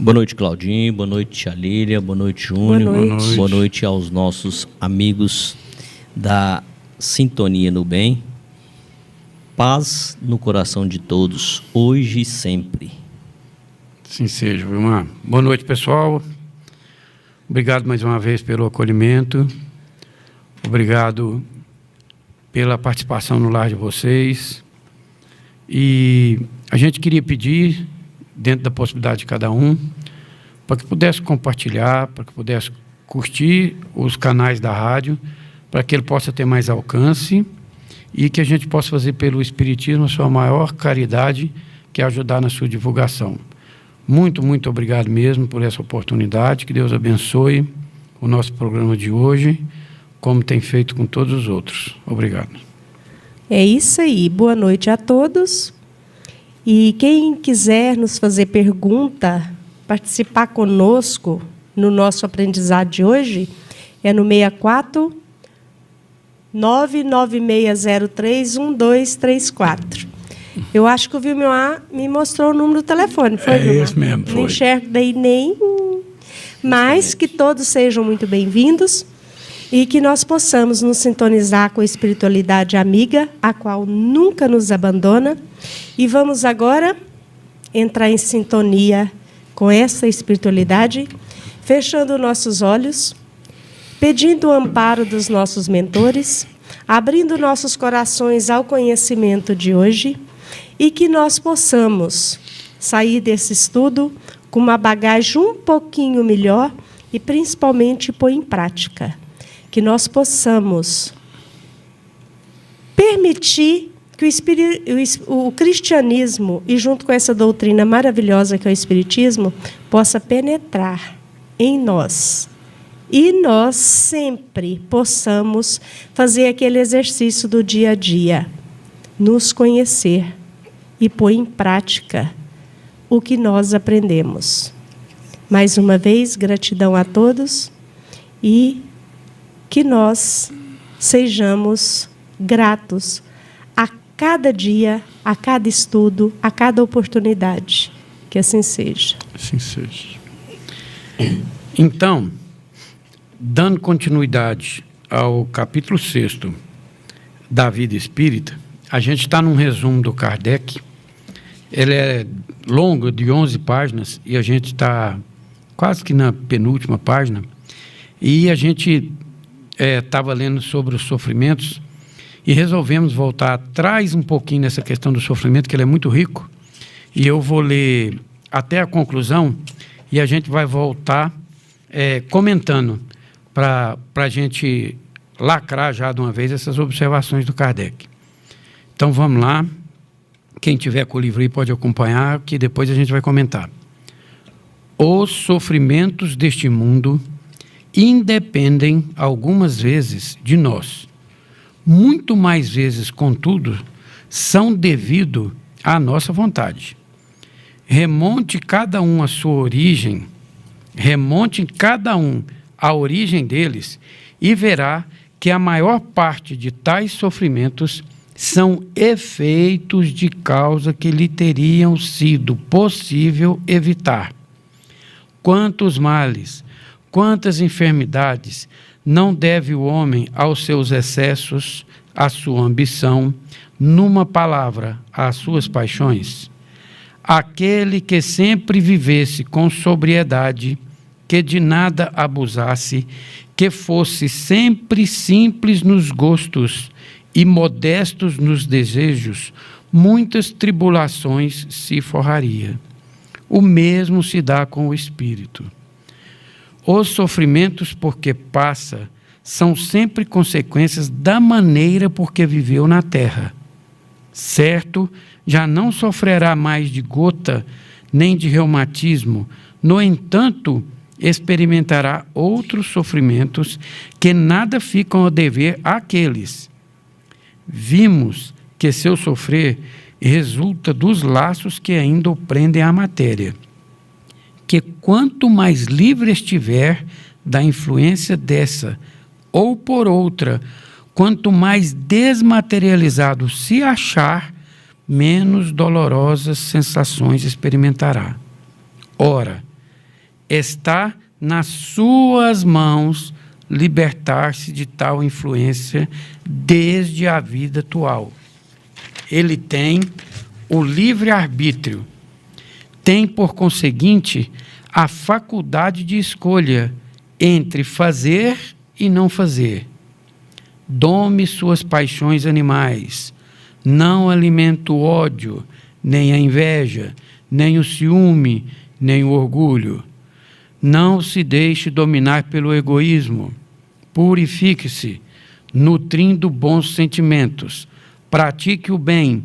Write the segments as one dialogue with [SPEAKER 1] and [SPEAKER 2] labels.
[SPEAKER 1] Boa noite, Claudinho. Boa noite, Tia Lília. Boa noite, Júnior.
[SPEAKER 2] Boa noite.
[SPEAKER 1] Boa noite aos nossos amigos da Sintonia no Bem. Paz no coração de todos, hoje e sempre.
[SPEAKER 2] Sim seja, Vilmar. Boa noite, pessoal. Obrigado mais uma vez pelo acolhimento. Obrigado pela participação no lar de vocês. E a gente queria pedir, dentro da possibilidade de cada um, para que pudesse compartilhar, para que pudesse curtir os canais da rádio, para que ele possa ter mais alcance e que a gente possa fazer pelo Espiritismo a sua maior caridade, que é ajudar na sua divulgação. Muito, muito obrigado mesmo por essa oportunidade. Que Deus abençoe o nosso programa de hoje, como tem feito com todos os outros. Obrigado.
[SPEAKER 3] É isso aí. Boa noite a todos. E quem quiser nos fazer pergunta, participar conosco no nosso aprendizado de hoje, é no 64 996031234. Eu acho que o Vilmar me mostrou o número do telefone, foi, Vilmar?
[SPEAKER 2] É esse mesmo, foi.
[SPEAKER 3] Não enxergo daí nem... Mas que todos sejam muito bem-vindos e que nós possamos nos sintonizar com a espiritualidade amiga, a qual nunca nos abandona. E vamos agora entrar em sintonia com essa espiritualidade, fechando nossos olhos, pedindo o amparo dos nossos mentores, abrindo nossos corações ao conhecimento de hoje e que nós possamos sair desse estudo com uma bagagem um pouquinho melhor e, principalmente, pôr em prática. Que nós possamos permitir que o cristianismo, e junto com essa doutrina maravilhosa que é o Espiritismo, possa penetrar em nós. E nós sempre possamos fazer aquele exercício do dia a dia, nos conhecer e pôr em prática o que nós aprendemos. Mais uma vez, gratidão a todos e que nós sejamos gratos a cada dia, a cada estudo, a cada oportunidade. Que assim seja.
[SPEAKER 2] Assim seja. Então, dando continuidade ao capítulo 6º da Vida Espírita, a gente está num resumo do Kardec. Ele é longo, de 11 páginas, e a gente está quase que na penúltima página. E a gente estava lendo sobre os sofrimentos e resolvemos voltar atrás um pouquinho nessa questão do sofrimento, que ele é muito rico. E eu vou ler até a conclusão e a gente vai voltar comentando para a gente lacrar já de uma vez essas observações do Kardec. Então vamos lá. Quem tiver com o livro aí pode acompanhar, que depois a gente vai comentar. Os sofrimentos deste mundo independem algumas vezes de nós. Muito mais vezes, contudo, são devido à nossa vontade. Remonte cada um à sua origem, remonte cada um à origem deles e verá que a maior parte de tais sofrimentos são efeitos de causa que lhe teriam sido possível evitar. Quantos males, quantas enfermidades não deve o homem aos seus excessos, à sua ambição, numa palavra, às suas paixões? Aquele que sempre vivesse com sobriedade, que de nada abusasse, que fosse sempre simples nos gostos e modestos nos desejos, muitas tribulações se forraria. O mesmo se dá com o espírito. Os sofrimentos por que passa são sempre consequências da maneira por que viveu na terra. Certo, já não sofrerá mais de gota nem de reumatismo, no entanto, experimentará outros sofrimentos que nada ficam a dever àqueles. Vimos que seu sofrer resulta dos laços que ainda o prendem à matéria, que quanto mais livre estiver da influência dessa ou por outra, quanto mais desmaterializado se achar, menos dolorosas sensações experimentará. Ora, está nas suas mãos libertar-se de tal influência desde a vida atual. Ele tem o livre-arbítrio, tem, por conseguinte, a faculdade de escolha entre fazer e não fazer. Dome suas paixões animais, não alimenta o ódio, nem a inveja, nem o ciúme, nem o orgulho. Não se deixe dominar pelo egoísmo. Purifique-se, nutrindo bons sentimentos. Pratique o bem.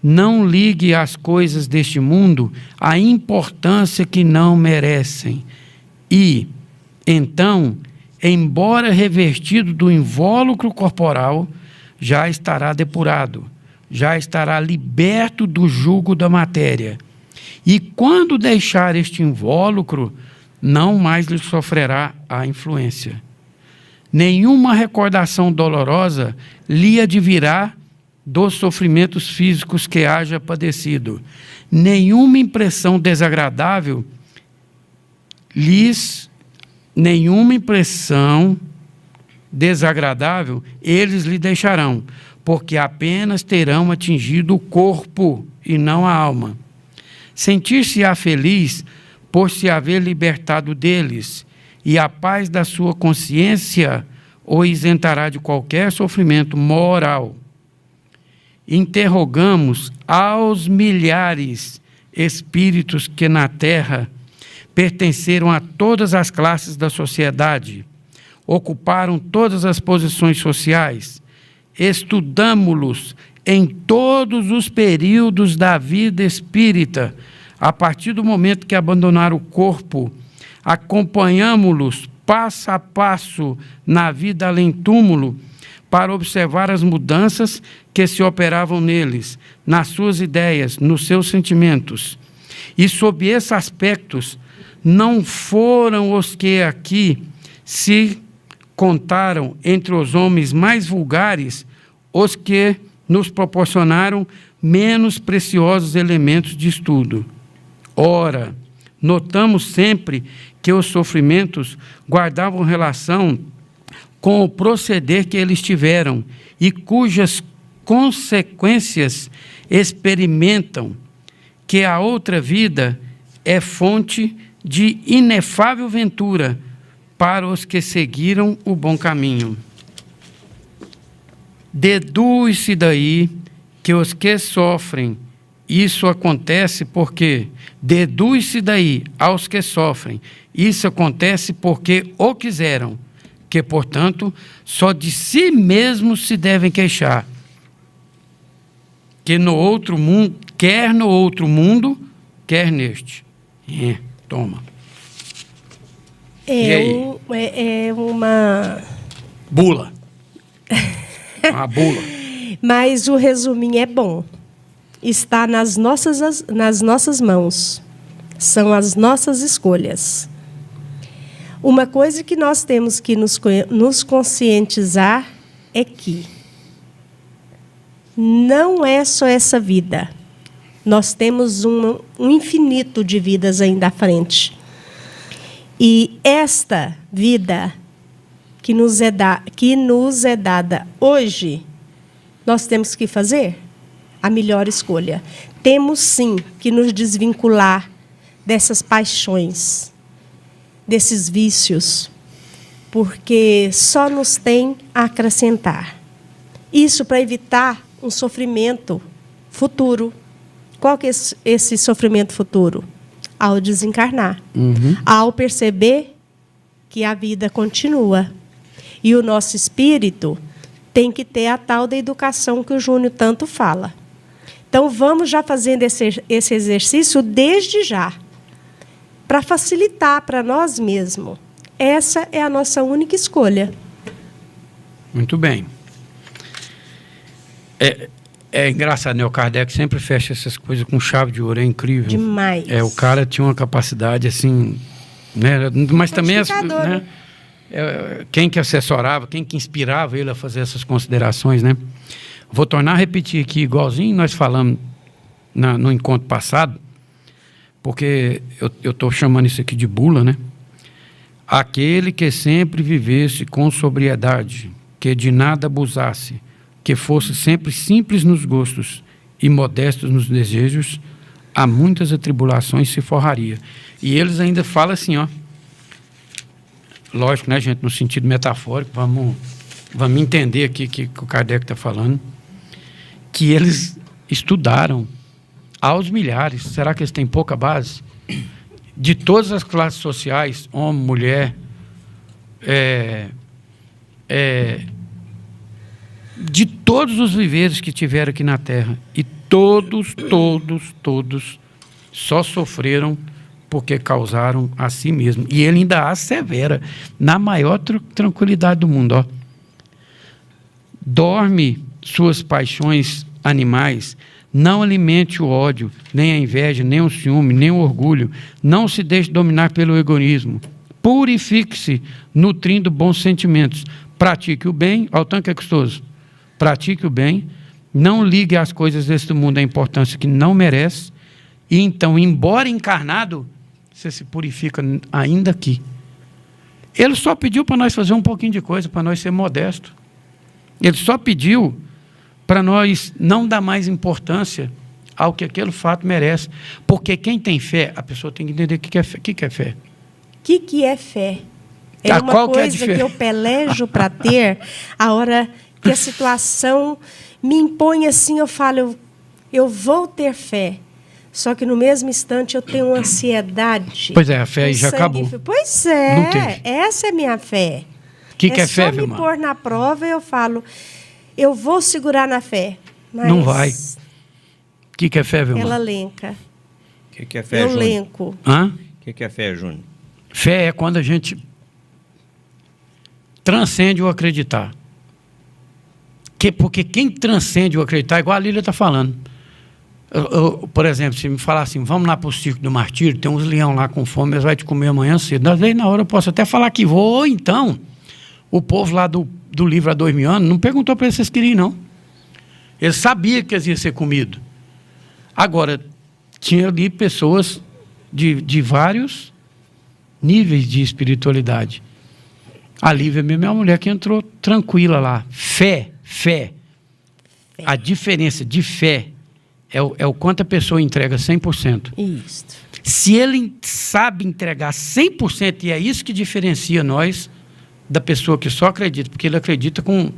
[SPEAKER 2] Não ligue às coisas deste mundo a importância que não merecem. E, então, embora revestido do invólucro corporal, já estará depurado, já estará liberto do jugo da matéria. E quando deixar este invólucro, não mais lhe sofrerá a influência. Nenhuma recordação dolorosa lhe advirá dos sofrimentos físicos que haja padecido. Nenhuma impressão desagradável eles lhe deixarão, porque apenas terão atingido o corpo e não a alma. Sentir-se-á feliz por se haver libertado deles, e a paz da sua consciência o isentará de qualquer sofrimento moral. Interrogamos aos milhares espíritos que na Terra pertenceram a todas as classes da sociedade, ocuparam todas as posições sociais, estudamo-los em todos os períodos da vida espírita, a partir do momento que abandonaram o corpo, acompanhamo-los passo a passo na vida além túmulo, para observar as mudanças que se operavam neles, nas suas ideias, nos seus sentimentos. E sob esses aspectos, não foram os que aqui se contaram entre os homens mais vulgares, os que nos proporcionaram menos preciosos elementos de estudo. Ora, notamos sempre que os sofrimentos guardavam relação com o proceder que eles tiveram e cujas consequências experimentam, que a outra vida é fonte de inefável ventura para os que seguiram o bom caminho. Deduz-se daí que os que sofrem, isso acontece porque, deduz-se daí aos que sofrem, isso acontece porque o quiseram, que, portanto, só de si mesmos se devem queixar, que no outro mundo, quer no outro mundo, quer neste. Toma.
[SPEAKER 3] É uma...
[SPEAKER 2] Bula. Uma bula.
[SPEAKER 3] Mas o resuminho é bom. Está nas nossas mãos. São as nossas escolhas. Uma coisa que nós temos que nos conscientizar é que não é só essa vida. Nós temos um infinito de vidas ainda à frente. E esta vida que nos é dada hoje, nós temos que fazer a melhor escolha. Temos, sim, que nos desvincular dessas paixões, desses vícios, porque só nos tem a acrescentar. Isso para evitar um sofrimento futuro. Qual que é esse sofrimento futuro? Ao desencarnar. Ao perceber que a vida continua. E o nosso espírito tem que ter a tal da educação que o Júnior tanto fala. Então, vamos já fazendo esse exercício desde já, para facilitar para nós mesmos. Essa é a nossa única escolha.
[SPEAKER 2] Muito bem. É engraçado, né? O Kardec sempre fecha essas coisas com chave de ouro, é incrível.
[SPEAKER 3] Demais.
[SPEAKER 2] O cara tinha uma capacidade assim, né? Mas também né? Quem que assessorava, quem que inspirava ele a fazer essas considerações, né? Vou tornar a repetir aqui, igualzinho nós falamos no encontro passado, porque eu estou chamando isso aqui de bula, né? Aquele que sempre vivesse com sobriedade, que de nada abusasse, que fosse sempre simples nos gostos e modestos nos desejos, a muitas atribulações se forraria. E eles ainda falam assim, ó, lógico, né, gente, no sentido metafórico, vamos entender aqui que o Kardec está falando, que eles estudaram aos milhares. Será que eles têm pouca base? De todas as classes sociais, homem, mulher, de todos os viveres que tiveram aqui na Terra. E todos só sofreram porque causaram a si mesmo. E ele ainda assevera, na maior tranquilidade do mundo, ó. Dorme suas paixões animais, não alimente o ódio, nem a inveja, nem o ciúme, nem o orgulho, não se deixe dominar pelo egoísmo, purifique-se, nutrindo bons sentimentos, pratique o bem, ao tanto que é custoso, pratique o bem, não ligue às coisas deste mundo a importância que não merece, e então, embora encarnado, você se purifica ainda aqui. Ele só pediu para nós fazer um pouquinho de coisa, para nós ser modestos. Ele só pediu para nós não dar mais importância ao que aquele fato merece. Porque quem tem fé, a pessoa tem que entender o que é fé. O que é fé?
[SPEAKER 3] O que é fé? É uma coisa que eu pelejo para ter, a hora que a situação me impõe assim, eu falo, eu vou ter fé. Só que no mesmo instante eu tenho uma ansiedade.
[SPEAKER 2] Pois é, a fé já acabou.
[SPEAKER 3] Pois é, essa é minha fé.
[SPEAKER 2] O que é fé,
[SPEAKER 3] Vilmar? Só me pôr na prova, eu falo, eu vou segurar na fé. Mas
[SPEAKER 2] não vai. O que é fé, Vilmar?
[SPEAKER 3] Ela lenca.
[SPEAKER 1] O que é fé,
[SPEAKER 3] eu
[SPEAKER 1] Júnior?
[SPEAKER 3] lenco.
[SPEAKER 2] Hã?
[SPEAKER 1] O que é fé, Júnior?
[SPEAKER 2] Fé é quando a gente transcende o acreditar. Porque quem transcende o acreditar, igual a Lília está falando. Por exemplo, se me falar assim, vamos lá para o Circo do Martírio, tem uns leão lá com fome, eles vão te comer amanhã cedo. Às vezes, na hora, eu posso até falar que vou, ou então, o povo lá do livro há 2000 anos não perguntou para eles se eles queriam, não. Eles sabiam que eles iam ser comidos. Agora, tinha ali pessoas de vários níveis de espiritualidade. A Lívia mesmo é uma mulher que entrou tranquila lá. Fé. A diferença de fé é o quanto a pessoa entrega 100%.
[SPEAKER 3] Isso.
[SPEAKER 2] Se ele sabe entregar 100%, e é isso que diferencia nós da pessoa que só acredita, porque ele acredita com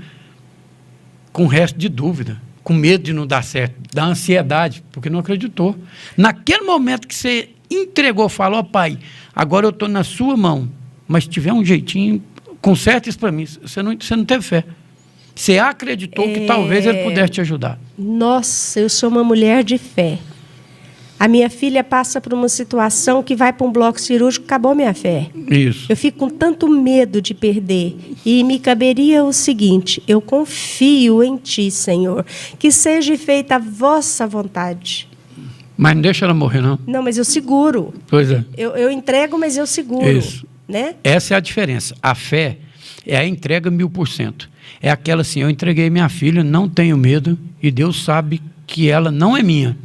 [SPEAKER 2] o resto de dúvida, com medo de não dar certo, da ansiedade, porque não acreditou. Naquele momento que você entregou, falou, pai, agora eu estou na sua mão, mas se tiver um jeitinho, conserta isso para mim, você não teve fé. Você acreditou que talvez ele pudesse te ajudar.
[SPEAKER 3] Nossa, eu sou uma mulher de fé. A minha filha passa por uma situação que vai para um bloco cirúrgico, acabou minha fé.
[SPEAKER 2] Isso.
[SPEAKER 3] Eu fico com tanto medo de perder. E me caberia o seguinte, eu confio em Ti, Senhor, que seja feita a vossa vontade.
[SPEAKER 2] Mas não deixa ela morrer, não.
[SPEAKER 3] Não, mas eu seguro.
[SPEAKER 2] Pois é.
[SPEAKER 3] Eu entrego, mas eu seguro.
[SPEAKER 2] Isso.
[SPEAKER 3] Né?
[SPEAKER 2] Essa é a diferença. A fé é a entrega 1000%. É aquela assim, eu entreguei minha filha, não tenho medo, e Deus sabe que ela não é minha.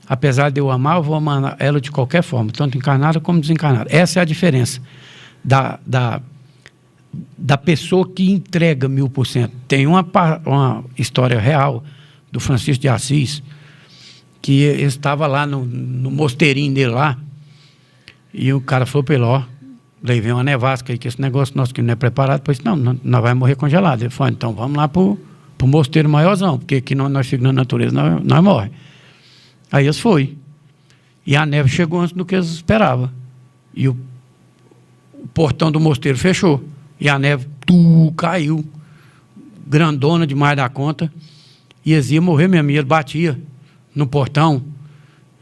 [SPEAKER 2] Apesar de eu amar, eu vou amar ela de qualquer forma, tanto encarnada como desencarnada. Essa é a diferença da pessoa que entrega 1000%. Tem uma história real do Francisco de Assis, que ele estava lá no mosteirinho dele lá, e o cara falou para ele, ó, daí vem uma nevasca aí, que esse negócio nosso que não é preparado, pois não, nós vamos morrer congelado. Ele falou, então vamos lá para o mosteiro maiorzão, porque aqui nós ficamos na natureza, nós morremos. Aí eles foram. E a neve chegou antes do que eles esperavam. E o portão do mosteiro fechou. E a neve caiu, grandona demais da conta, e eles iam morrer mesmo, e ele batia no portão.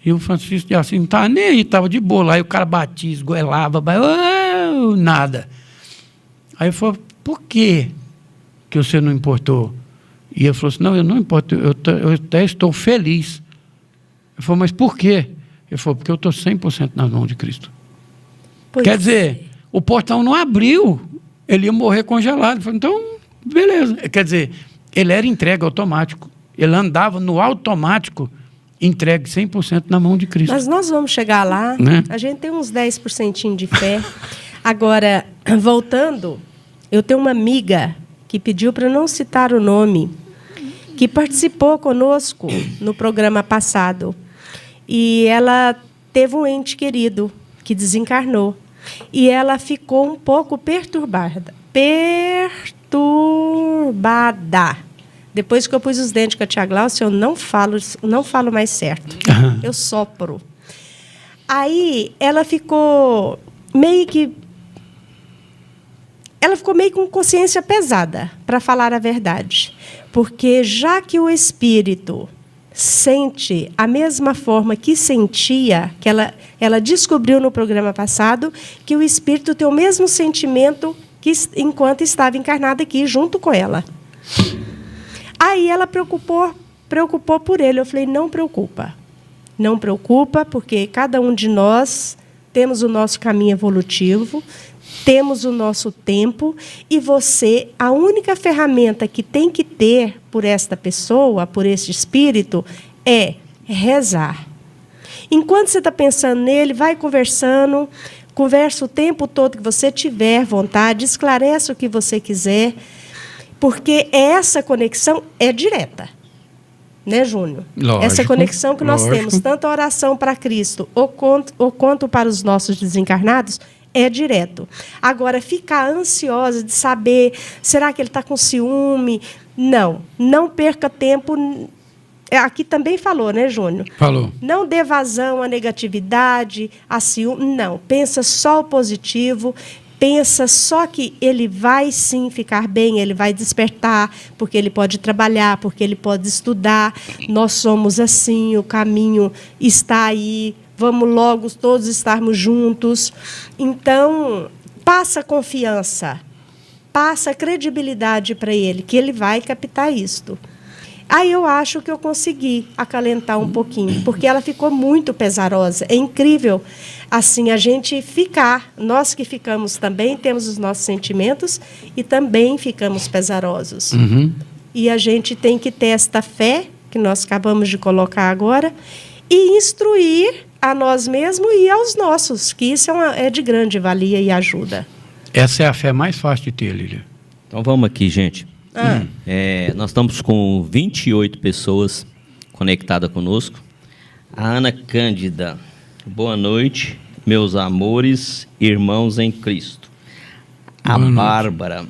[SPEAKER 2] E o Francisco de Assis não estava nem aí, estava de boa lá, e o cara batia, esgoelava, nada. Aí ele falou, por que você não importou? E ele falou assim, não, eu não importo, eu até estou feliz. Ele falou, mas por quê? Ele falou, porque eu estou 100% nas mãos de Cristo. Quer dizer, o portão não abriu, ele ia morrer congelado. Ele falou, então, beleza. Quer dizer, ele era entregue automático. Ele andava no automático entregue 100% na mão de Cristo.
[SPEAKER 3] Mas nós vamos chegar lá,
[SPEAKER 2] Né?
[SPEAKER 3] A gente tem uns 10% de fé. Agora, voltando, eu tenho uma amiga que pediu para não citar o nome, que participou conosco no programa passado. E ela teve um ente querido que desencarnou. E ela ficou um pouco perturbada. Depois que eu pus os dentes com a tia Glaucia, eu não falo mais certo. Eu sopro. Aí ela ficou meio com consciência pesada, para falar a verdade. Porque já que o espírito sente a mesma forma que sentia, que ela descobriu no programa passado, que o espírito tem o mesmo sentimento que enquanto estava encarnado aqui, junto com ela. Aí ela preocupou por ele. Eu falei, não preocupa. Não preocupa, porque cada um de nós temos o nosso caminho evolutivo, temos o nosso tempo, e você, a única ferramenta que tem que ter por esta pessoa, por este espírito, é rezar. Enquanto você está pensando nele, vai conversando, conversa o tempo todo que você tiver vontade, esclarece o que você quiser, porque essa conexão é direta. Né, Júnior?
[SPEAKER 2] Lógico,
[SPEAKER 3] essa conexão que nós
[SPEAKER 2] lógico.
[SPEAKER 3] temos, tanto a oração para Cristo ou quanto para os nossos desencarnados, é direto. Agora, ficar ansiosa de saber, será que ele está com ciúme? Não perca tempo. Aqui também falou, né, Júnior?
[SPEAKER 2] Falou.
[SPEAKER 3] Não dê vazão à negatividade, a ciúme. Não, pensa só o positivo. Pensa só que ele vai sim ficar bem, ele vai despertar, porque ele pode trabalhar, porque ele pode estudar. Nós somos assim, o caminho está aí, vamos logo todos estarmos juntos. Então, passa confiança, passa credibilidade para ele, que ele vai captar isto. Aí eu acho que eu consegui acalentar um pouquinho, porque ela ficou muito pesarosa. É incrível, assim, a gente ficar. Nós que ficamos também, temos os nossos sentimentos e também ficamos pesarosos.
[SPEAKER 2] Uhum.
[SPEAKER 3] E a gente tem que ter esta fé, que nós acabamos de colocar agora, e instruir a nós mesmos e aos nossos, que isso é de grande valia e ajuda.
[SPEAKER 2] Essa é a fé mais fácil de ter, Lília.
[SPEAKER 1] Então vamos aqui, gente. Nós estamos com 28 pessoas conectadas conosco. A Ana Cândida, boa noite, meus amores, irmãos em Cristo. A Bárbara,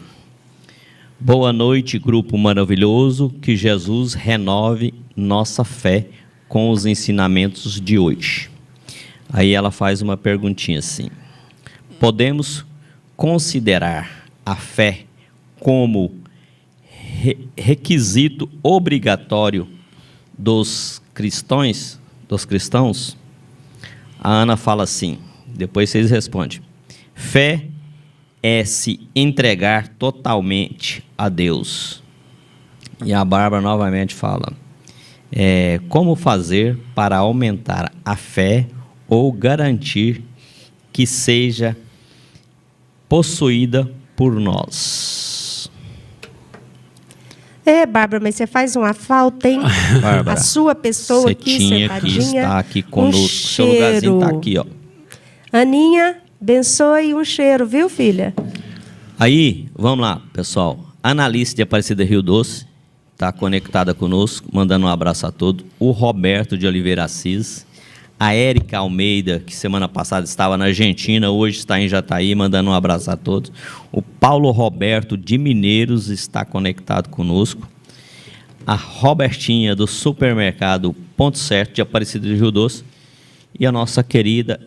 [SPEAKER 1] boa noite, grupo maravilhoso, que Jesus renove nossa fé com os ensinamentos de hoje. Aí ela faz uma perguntinha assim: podemos considerar a fé como requisito obrigatório dos cristãos? A Ana fala assim, depois vocês respondem. Fé é se entregar totalmente a Deus. E a Bárbara novamente fala, como fazer para aumentar a fé ou garantir que seja possuída por nós?
[SPEAKER 3] Bárbara, mas você faz uma falta, hein?
[SPEAKER 1] Bárbara,
[SPEAKER 3] a sua pessoa aqui
[SPEAKER 1] tinha
[SPEAKER 3] sentadinha.
[SPEAKER 1] que estar aqui conosco. Seu lugarzinho está aqui, ó.
[SPEAKER 3] Aninha, abençoe, um cheiro, viu, filha?
[SPEAKER 1] Aí, vamos lá, pessoal. A Analice de Aparecida Rio Doce está conectada conosco, mandando um abraço a todos. O Roberto de Oliveira Assis. A Érica Almeida, que semana passada estava na Argentina, hoje está em Jataí, mandando um abraço a todos. O Paulo Roberto de Mineiros está conectado conosco. A Robertinha do supermercado Ponto Certo de Aparecida de Rio Doce. E a nossa querida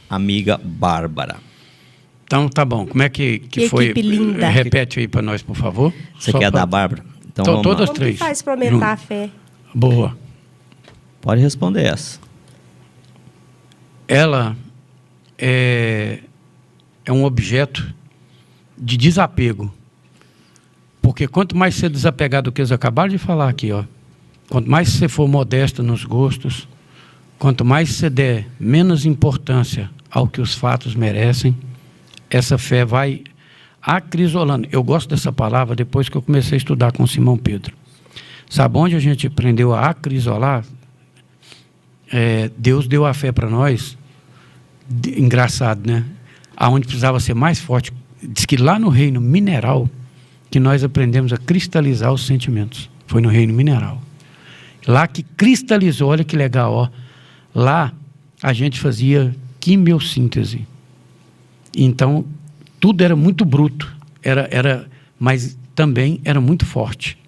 [SPEAKER 1] amiga Bárbara.
[SPEAKER 2] Então, tá bom. Como é que foi?
[SPEAKER 3] Equipe linda.
[SPEAKER 2] Repete aí para nós, por favor.
[SPEAKER 1] Você quer dar, Bárbara? Então vamos
[SPEAKER 2] todas
[SPEAKER 1] lá.
[SPEAKER 3] Como que faz para aumentar a fé?
[SPEAKER 2] Boa.
[SPEAKER 1] Pode responder essa.
[SPEAKER 2] Ela é um objeto de desapego. Porque quanto mais você desapegar do que eles acabaram de falar aqui, ó, quanto mais você for modesto nos gostos, quanto mais você der menos importância ao que os fatos merecem, essa fé vai acrisolando. Eu gosto dessa palavra depois que eu comecei a estudar com Simão Pedro. Sabe onde a gente aprendeu a acrisolar? Deus deu a fé para nós, engraçado, né? Aonde precisava ser mais forte. Diz que lá no reino mineral, que nós aprendemos a cristalizar os sentimentos. Foi no reino mineral. Lá que cristalizou, olha que legal, ó. Lá a gente fazia quimiossíntese. Então, tudo era muito bruto, mas também era muito forte.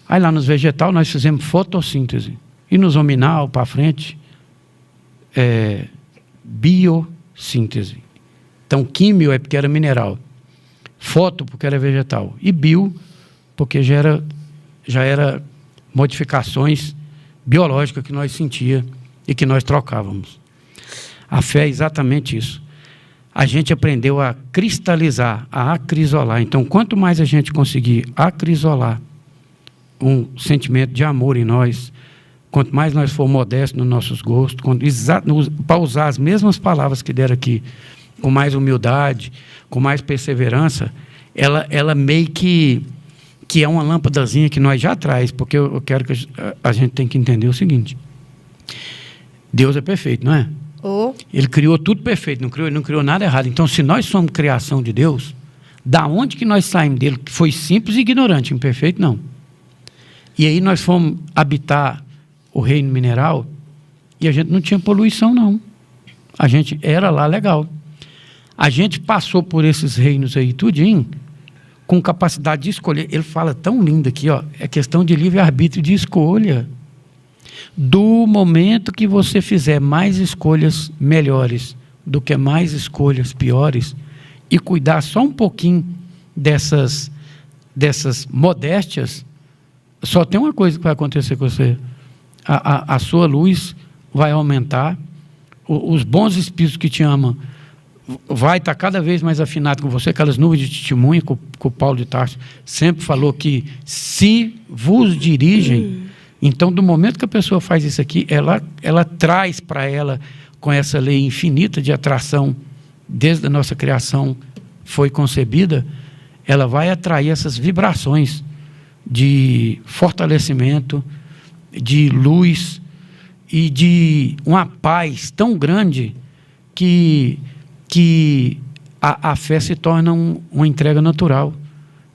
[SPEAKER 2] Aí lá nos vegetais nós fizemos fotossíntese. E nos hominal, para frente, biossíntese. Então, químio é porque era mineral. Foto, porque era vegetal. E bio, porque já era modificações biológicas que nós sentia e que nós trocávamos. A fé é exatamente isso. A gente aprendeu a cristalizar, a acrisolar. Então, quanto mais a gente conseguir acrisolar um sentimento de amor em nós, quanto mais nós for modestos nos nossos gostos, para usar as mesmas palavras que deram aqui, com mais humildade, com mais perseverança, ela meio que é uma lâmpadazinha que nós já traz, porque eu quero que a gente tem que entender o seguinte: Deus é perfeito, não é? Ele criou tudo perfeito, ele não criou nada errado. Então, se nós somos criação de Deus, da onde que nós saímos dele? Que foi simples e ignorante, imperfeito não. E aí nós fomos habitar o reino mineral e a gente não tinha poluição, não. A gente era lá legal. A gente passou por esses reinos aí, tudinho, com capacidade de escolher. Ele fala tão lindo aqui, ó, é questão de livre-arbítrio de escolha. Do momento que você fizer mais escolhas melhores do que mais escolhas piores e cuidar só um pouquinho dessas modéstias, só tem uma coisa que vai acontecer com você: a sua luz vai aumentar, os bons espíritos que te amam vai estar cada vez mais afinado com você, aquelas nuvens de testemunha que o Paulo de Tarso sempre falou que se vos dirigem. Então, do momento que a pessoa faz isso aqui, ela traz para ela, com essa lei infinita de atração, desde a nossa criação foi concebida, ela vai atrair essas vibrações de fortalecimento, de luz e de uma paz tão grande que a fé se torna uma entrega natural.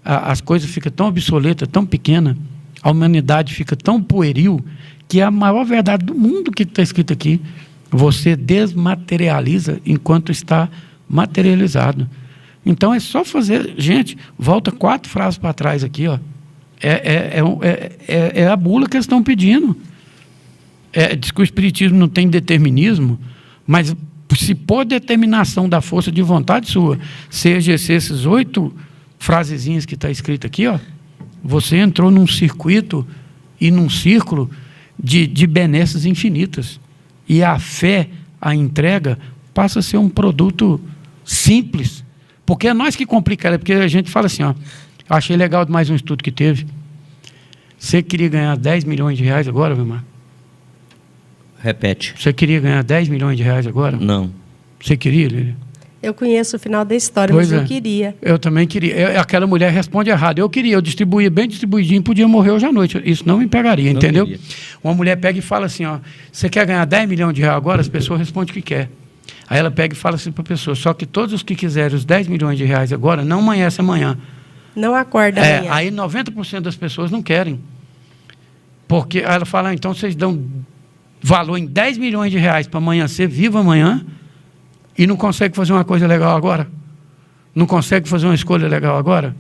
[SPEAKER 2] As coisas ficam tão obsoletas, tão pequenas, a humanidade fica tão pueril, que é a maior verdade do mundo que está escrito aqui. Você desmaterializa enquanto está materializado. Então é só fazer... Gente, volta 4 frases para trás aqui, ó. É a bula que eles estão pedindo. Diz que o Espiritismo não tem determinismo, mas se por determinação da força de vontade sua, você exercer esses 8 frasezinhas que está escrito aqui, ó, você entrou num circuito e num círculo de benesses infinitas. E a fé, a entrega, passa a ser um produto simples. Porque é nós que complicamos, porque a gente fala assim, ó, achei legal mais um estudo que teve. Você queria ganhar 10 milhões de reais agora, Vilmar?
[SPEAKER 1] Repete.
[SPEAKER 2] Você queria ganhar 10 milhões de reais agora?
[SPEAKER 1] Não.
[SPEAKER 2] Você queria, Lília?
[SPEAKER 3] Eu conheço o final da história,
[SPEAKER 2] Pois
[SPEAKER 3] mas eu queria.
[SPEAKER 2] Eu também queria. Aquela mulher responde errado. Eu queria, eu distribuía bem distribuidinho, podia morrer hoje à noite. Isso não me pegaria,
[SPEAKER 1] Não
[SPEAKER 2] entendeu?
[SPEAKER 1] queria.
[SPEAKER 2] Uma mulher pega e fala assim, ó, você quer ganhar 10 milhões de reais agora? As pessoas respondem que quer. Aí ela pega e fala assim para a pessoa, só que todos os que quiserem os 10 milhões de reais agora, não amanhece amanhã.
[SPEAKER 3] Não acorda amanhã.
[SPEAKER 2] Aí 90% das pessoas não querem. Porque aí ela fala, então vocês dão valor em 10 milhões de reais para amanhã ser vivo amanhã e não consegue fazer uma coisa legal agora? Não consegue fazer uma escolha legal agora?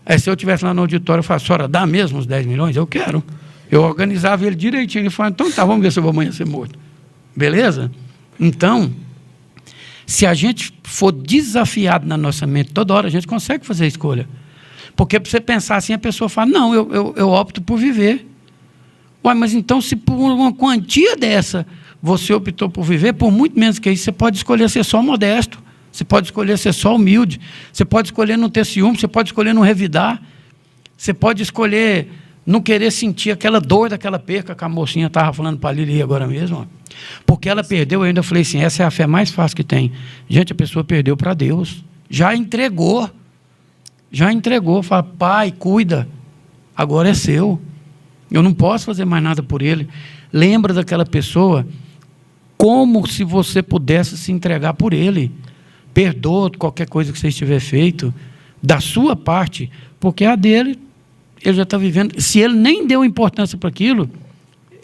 [SPEAKER 2] Aí se eu estivesse lá no auditório, eu falo, senhora, dá mesmo os 10 milhões? Eu quero. Eu organizava ele direitinho. Ele falava, então tá, vamos ver se eu vou amanhã ser morto. Beleza? Então, se a gente for desafiado na nossa mente toda hora, a gente consegue fazer a escolha. Porque para você pensar assim, a pessoa fala, não, eu opto por viver. Ué, mas então se por uma quantia dessa você optou por viver, por muito menos que isso, você pode escolher ser só modesto, você pode escolher ser só humilde, você pode escolher não ter ciúme, você pode escolher não revidar, você pode escolher não querer sentir aquela dor daquela perca que a mocinha estava falando para a Lili agora mesmo. Ó. Porque ela perdeu, eu ainda falei assim, essa é a fé mais fácil que tem. Gente, a pessoa perdeu para Deus, já entregou, fala, pai, cuida, agora é seu. Eu não posso fazer mais nada por ele. lembra daquela pessoa como se você pudesse se entregar por ele. Perdoa qualquer coisa que você estiver feito, da sua parte, porque a dele, ele já está vivendo. Se ele nem deu importância para aquilo,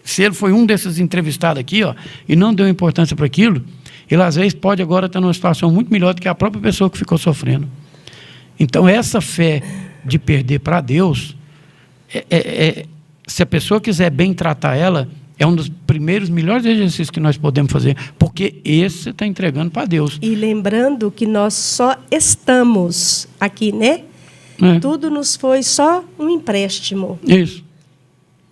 [SPEAKER 2] se ele foi um desses entrevistados aqui, ó, e não deu importância para aquilo, ele às vezes pode agora estar numa situação muito melhor do que a própria pessoa que ficou sofrendo. Então, essa fé de perder para Deus, se a pessoa quiser bem tratar ela, é um dos primeiros, melhores exercícios que nós podemos fazer, porque esse você está entregando para Deus.
[SPEAKER 3] E lembrando que nós só estamos aqui, né? Tudo nos foi só um empréstimo.
[SPEAKER 2] Isso.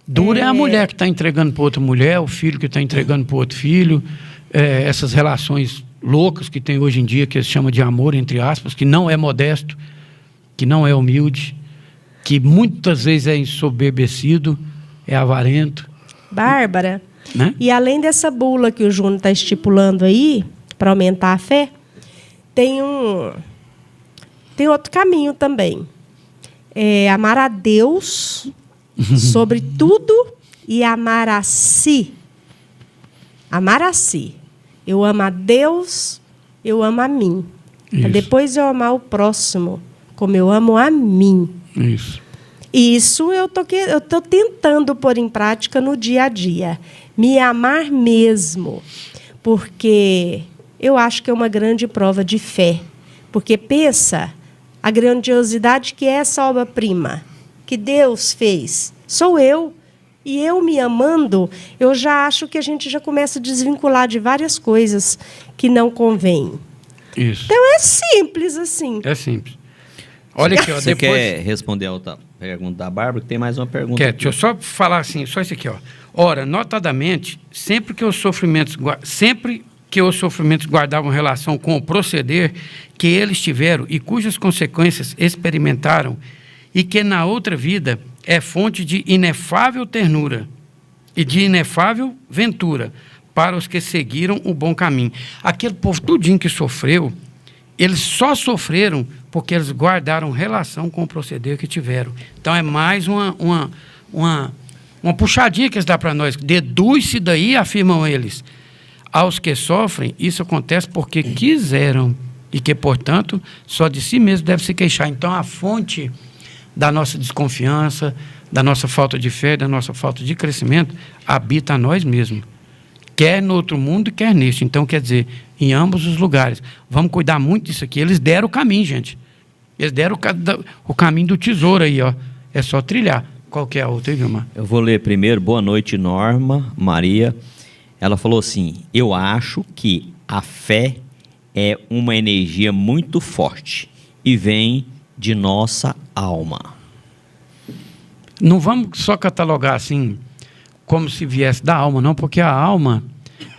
[SPEAKER 2] Dura é a mulher que está entregando para outra mulher, o filho que está entregando para outro filho, essas relações loucas que tem hoje em dia, que se chama de amor, entre aspas, que não é modesto, que não é humilde, que muitas vezes é ensoberbecido, é avarento.
[SPEAKER 3] Bárbara,
[SPEAKER 2] né?
[SPEAKER 3] E além dessa bula que o Júnior está estipulando aí, para aumentar a fé, tem outro caminho também. Amar a Deus sobre tudo e amar a si. Amar a si. Eu amo a Deus, eu amo a mim. Depois eu amar o próximo, como eu amo a mim. Isso eu tô tentando pôr em prática no dia a dia. Me amar mesmo. Porque eu acho que é uma grande prova de fé. Porque pensa a grandiosidade que é essa obra-prima que Deus fez. Sou eu. E eu me amando, eu já acho que a gente já começa a desvincular de várias coisas que não convêm.
[SPEAKER 2] Isso.
[SPEAKER 3] Então é simples assim.
[SPEAKER 2] É simples. Olha aqui, ó.
[SPEAKER 1] Você quer responder a outra pergunta da Bárbara? Que tem mais uma pergunta.
[SPEAKER 2] Deixa eu só falar assim, só isso aqui, ó. Ora, notadamente, sempre que os sofrimentos guardavam relação com o proceder que eles tiveram e cujas consequências experimentaram, e que na outra vida é fonte de inefável ternura e de inefável ventura para os que seguiram o bom caminho. Aquele povo tudinho que sofreu, eles só sofreram porque eles guardaram relação com o proceder que tiveram. Então, é mais uma puxadinha que eles dão para nós. Deduz-se daí, afirmam eles. Aos que sofrem, isso acontece porque quiseram e que, portanto, só de si mesmo deve se queixar. Então, a fonte da nossa desconfiança, da nossa falta de fé, da nossa falta de crescimento, habita a nós mesmos. Quer no outro mundo, quer neste. Então, quer dizer, em ambos os lugares. Vamos cuidar muito disso aqui. Eles deram o caminho, gente. Eles deram o caminho do tesouro aí, ó. É só trilhar. Qual que é a outra, Vilmar?
[SPEAKER 1] Eu vou ler primeiro. Boa noite, Norma Maria. Ela falou assim: eu acho que a fé é uma energia muito forte e vem de nossa alma.
[SPEAKER 2] Não vamos só catalogar assim, como se viesse da alma, não, porque a alma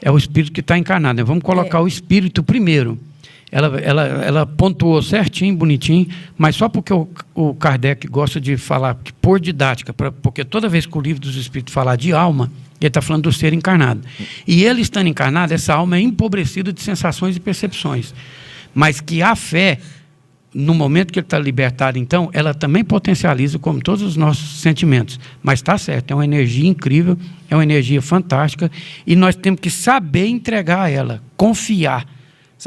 [SPEAKER 2] é o espírito que está encarnado. Né? Vamos colocar o espírito primeiro. Ela pontuou certinho, bonitinho, mas só porque o Kardec gosta de falar por didática, porque toda vez que o livro dos Espíritos falar de alma, ele está falando do ser encarnado. E ele estando encarnado, essa alma é empobrecida de sensações e percepções. Mas que a fé, no momento que ele está libertado, então, ela também potencializa como todos os nossos sentimentos. Mas está certo, é uma energia incrível, é uma energia fantástica, e nós temos que saber entregar a ela, confiar.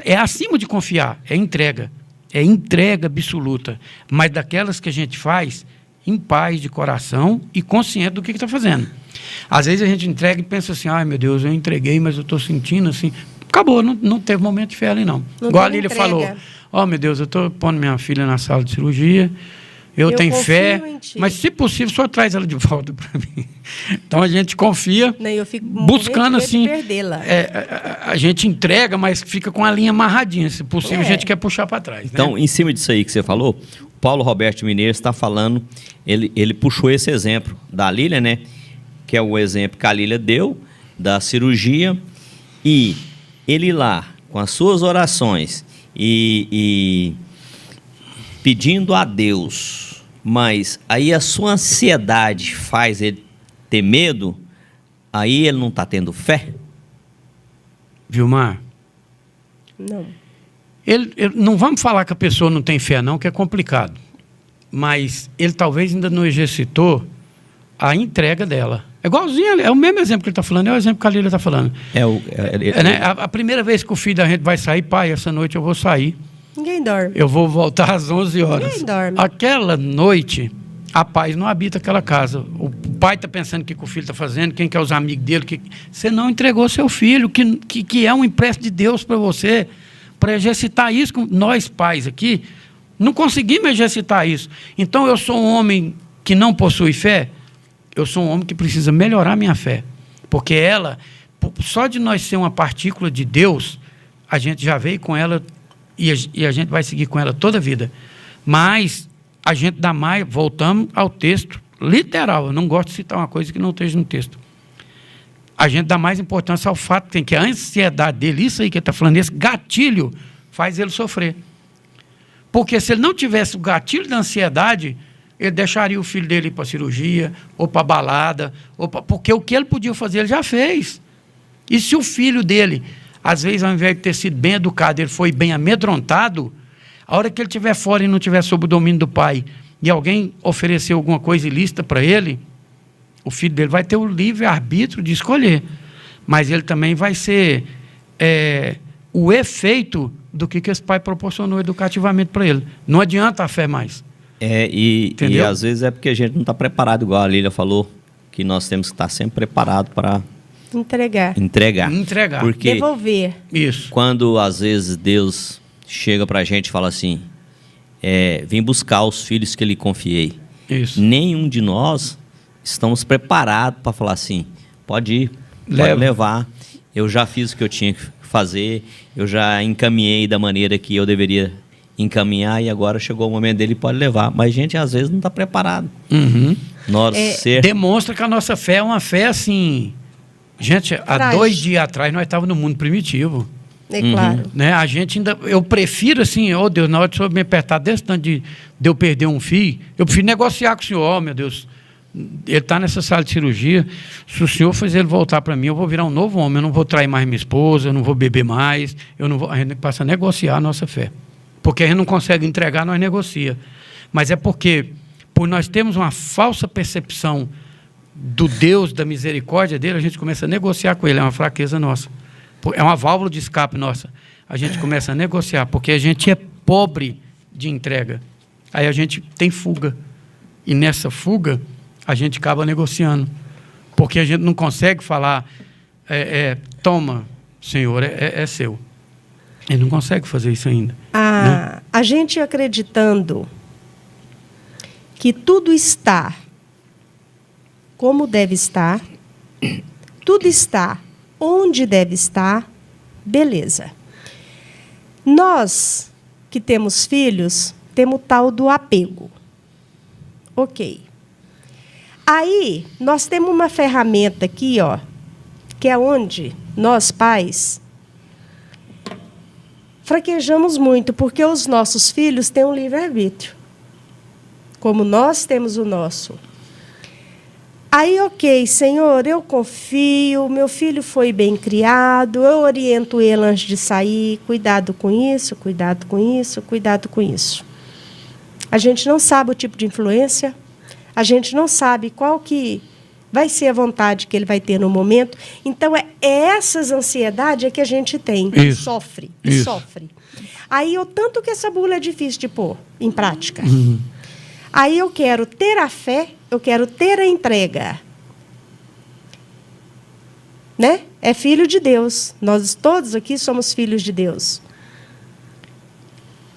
[SPEAKER 2] É acima de confiar, é entrega absoluta, mas daquelas que a gente faz em paz de coração e consciente do que está fazendo. Às vezes a gente entrega e pensa assim, ai meu Deus, eu entreguei, mas eu estou sentindo assim, acabou, não teve momento de fé ali não. Igual a Lília falou, meu Deus, eu estou pondo minha filha na sala de cirurgia, eu tenho fé, mas se possível, só traz ela de volta para mim. Então a gente confia,
[SPEAKER 3] não, eu fico
[SPEAKER 2] buscando assim,
[SPEAKER 3] perdê-la.
[SPEAKER 2] A gente entrega, mas fica com a linha amarradinha. Se possível, a gente quer puxar para trás.
[SPEAKER 1] Então,
[SPEAKER 2] né?
[SPEAKER 1] Em cima disso aí que você falou, Paulo Roberto Mineiro está falando, ele puxou esse exemplo da Lília, né? Que é o exemplo que a Lília deu da cirurgia, e ele lá, com as suas orações e pedindo a Deus, mas aí a sua ansiedade faz ele ter medo, aí ele não está tendo fé?
[SPEAKER 2] Vilmar?
[SPEAKER 3] Não.
[SPEAKER 2] Não vamos falar que a pessoa não tem fé não, que é complicado, mas ele talvez ainda não exercitou a entrega dela. É igualzinho, é o mesmo exemplo que ele está falando, é o exemplo que a Lília está falando.
[SPEAKER 1] Né?
[SPEAKER 2] A primeira vez que o filho da gente vai sair, pai, essa noite eu vou sair.
[SPEAKER 3] Ninguém dorme.
[SPEAKER 2] Eu vou voltar às 11 horas.
[SPEAKER 3] Ninguém dorme.
[SPEAKER 2] Aquela noite, a paz não habita aquela casa. O pai está pensando o que o filho está fazendo, quem que é os amigos dele. Você não entregou seu filho, que é um empréstimo de Deus para você, para exercitar isso. Nós, pais aqui, não conseguimos exercitar isso. Então, eu sou um homem que não possui fé, eu sou um homem que precisa melhorar minha fé. Porque ela, só de nós ser uma partícula de Deus, a gente já veio com ela e a gente vai seguir com ela toda a vida. Mas a gente dá mais, voltamos ao texto literal. Eu não gosto de citar uma coisa que não esteja no texto. A gente dá mais importância ao fato que a ansiedade dele, isso aí que ele está falando, esse gatilho, faz ele sofrer. Porque se ele não tivesse o gatilho da ansiedade, ele deixaria o filho dele ir para a cirurgia, ou para a balada, porque o que ele podia fazer, ele já fez. E se o filho dele, às vezes, ao invés de ter sido bem educado, ele foi bem amedrontado, a hora que ele estiver fora e não estiver sob o domínio do pai, e alguém oferecer alguma coisa ilícita para ele, o filho dele vai ter o livre-arbítrio de escolher. Mas ele também vai ser o efeito do que esse pai proporcionou educativamente para ele. Não adianta a fé mais.
[SPEAKER 1] E às vezes é porque a gente não está preparado, igual a Lília falou, que nós temos que estar sempre preparados para entregar. Porque
[SPEAKER 3] devolver.
[SPEAKER 2] Isso.
[SPEAKER 1] Quando às vezes Deus chega para a gente e fala assim, vim buscar os filhos que lhe confiei.
[SPEAKER 2] Isso.
[SPEAKER 1] Nenhum de nós estamos preparados para falar assim, pode ir, pode levar. Eu já fiz o que eu tinha que fazer, eu já encaminhei da maneira que eu deveria encaminhar e agora chegou o momento dele, pode levar. Mas a gente às vezes não está preparado.
[SPEAKER 2] Uhum.
[SPEAKER 1] Demonstra
[SPEAKER 2] que a nossa fé é uma fé assim... Gente, há 2 dias atrás nós estávamos no mundo primitivo.
[SPEAKER 3] É claro.
[SPEAKER 2] Né? A gente ainda... Eu prefiro assim, Deus, na hora de o senhor me apertar desse tanto de eu perder um filho, eu prefiro negociar com o senhor, meu Deus. Ele está nessa sala de cirurgia, se o senhor fazer ele voltar para mim, eu vou virar um novo homem, eu não vou trair mais minha esposa, eu não vou beber mais, a gente passa a negociar a nossa fé. Porque a gente não consegue entregar, nós negocia. Mas é porque, por nós termos uma falsa percepção do Deus, da misericórdia dele, a gente começa a negociar com ele, é uma fraqueza nossa. É uma válvula de escape nossa. A gente começa a negociar, porque a gente é pobre de entrega. Aí a gente tem fuga. E nessa fuga, a gente acaba negociando. Porque a gente não consegue falar, toma, Senhor, é seu. Ele não consegue fazer isso ainda. Né?
[SPEAKER 3] A gente acreditando que tudo está como deve estar, tudo está onde deve estar, beleza. Nós que temos filhos, temos o tal do apego. Ok. Aí, nós temos uma ferramenta aqui, que é onde nós, pais, fraquejamos muito, porque os nossos filhos têm um livre-arbítrio, como nós temos o nosso. Aí, ok, Senhor, eu confio, meu filho foi bem criado, eu oriento ele antes de sair, cuidado com isso, cuidado com isso, cuidado com isso. A gente não sabe o tipo de influência, a gente não sabe qual que vai ser a vontade que ele vai ter no momento. Então, essas ansiedades que a gente tem, sofre. Aí, o tanto que essa bula é difícil de pôr em prática.
[SPEAKER 2] Uhum.
[SPEAKER 3] Aí eu quero ter a fé, eu quero ter a entrega. Né? É filho de Deus. Nós todos aqui somos filhos de Deus.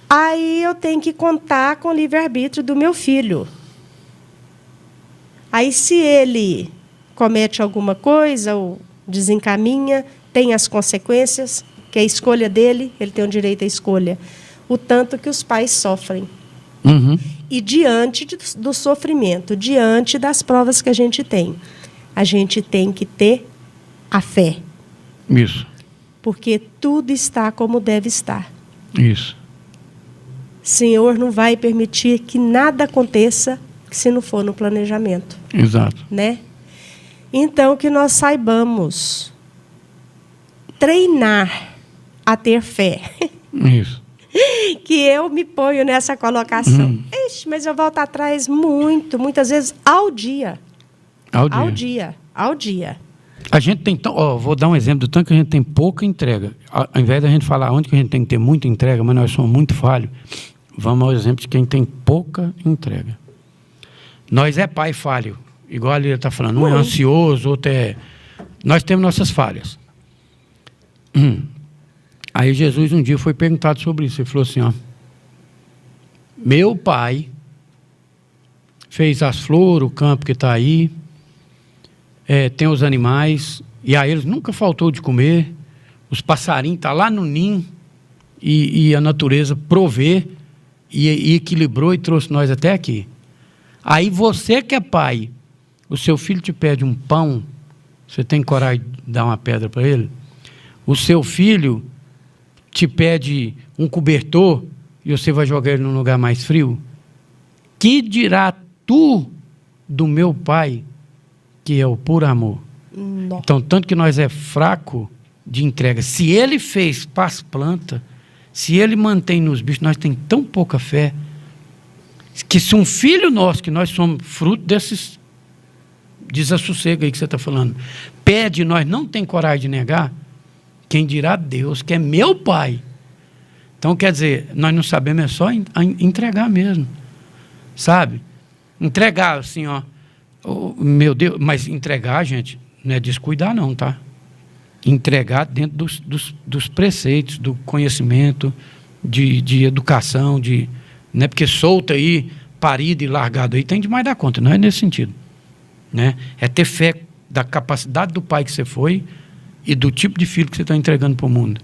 [SPEAKER 3] Aí eu tenho que contar com o livre-arbítrio do meu filho. Aí, se ele comete alguma coisa ou desencaminha, tem as consequências, que é a escolha dele, ele tem o direito à escolha. O tanto que os pais sofrem.
[SPEAKER 2] Uhum.
[SPEAKER 3] E diante do sofrimento, diante das provas que a gente tem que ter a fé.
[SPEAKER 2] Isso.
[SPEAKER 3] Porque tudo está como deve estar.
[SPEAKER 2] Isso.
[SPEAKER 3] Senhor não vai permitir que nada aconteça se não for no planejamento.
[SPEAKER 2] Exato.
[SPEAKER 3] Né? Então, que nós saibamos treinar a ter fé.
[SPEAKER 2] Isso.
[SPEAKER 3] Que eu me ponho nessa colocação. Ixi, mas eu volto atrás muitas vezes ao dia. ao dia.
[SPEAKER 2] A gente tem, vou dar um exemplo do tanto que a gente tem pouca entrega. Ao invés da gente falar onde que a gente tem que ter muita entrega, mas nós somos muito falhos, vamos ao exemplo de quem tem pouca entrega. Nós é pai falho, igual ele está falando, um é ansioso, outro é... Nós temos nossas falhas. Aí Jesus um dia foi perguntado sobre isso, ele falou assim, ó, meu pai fez as flores, o campo que está aí, tem os animais, e a eles nunca faltou de comer, os passarinhos estão lá no ninho, e a natureza provê, e equilibrou e trouxe nós até aqui. Aí você que é pai, o seu filho te pede um pão, você tem coragem de dar uma pedra para ele? O seu filho te pede um cobertor, e você vai jogar ele num lugar mais frio? Que dirá tu do meu pai, que é o puro amor?
[SPEAKER 3] Não.
[SPEAKER 2] Então, tanto que nós é fraco de entrega. Se ele fez para as plantas, se ele mantém nos bichos, nós temos tão pouca fé, que se um filho nosso, que nós somos fruto desses desassossego aí que você está falando, pede, nós não tem coragem de negar, quem dirá Deus, que é meu pai. Então, quer dizer, nós não sabemos, é só entregar mesmo, sabe? Entregar assim, ó, meu Deus, mas entregar, gente, não é descuidar não, tá? Entregar dentro dos preceitos, do conhecimento, de educação, não é porque solta aí, parido e largado aí, tem demais da conta, não é nesse sentido, né? É ter fé da capacidade do pai que você foi e do tipo de filho que você está entregando para o mundo.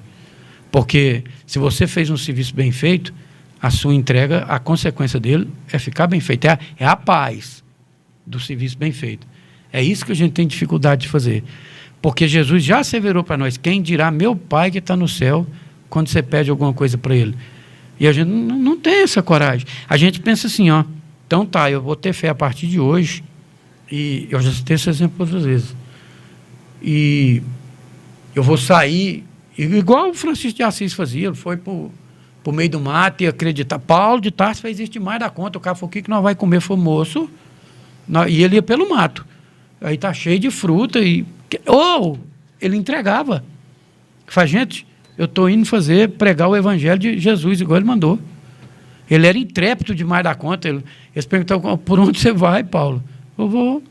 [SPEAKER 2] Porque se você fez um serviço bem feito, a sua entrega, a consequência dele é ficar bem feito, é a paz do serviço bem feito. É isso que a gente tem dificuldade de fazer. Porque Jesus já asseverou para nós, quem dirá meu pai que está no céu, quando você pede alguma coisa para ele. E a gente não tem essa coragem. A gente pensa assim, ó, então tá, eu vou ter fé a partir de hoje, e eu já citei esse exemplo outras vezes, e eu vou sair, igual o Francisco de Assis fazia, ele foi por meio do mato e acreditar. Paulo de Tarso fez isso demais da conta. O cara falou, o que nós vamos comer? Foi moço, e ele ia pelo mato. Aí está cheio de fruta, ele entregava. Faz, gente, eu estou indo pregar o evangelho de Jesus, igual ele mandou. Ele era intrépido demais da conta. Eles perguntavam, por onde você vai, Paulo? Eu vou.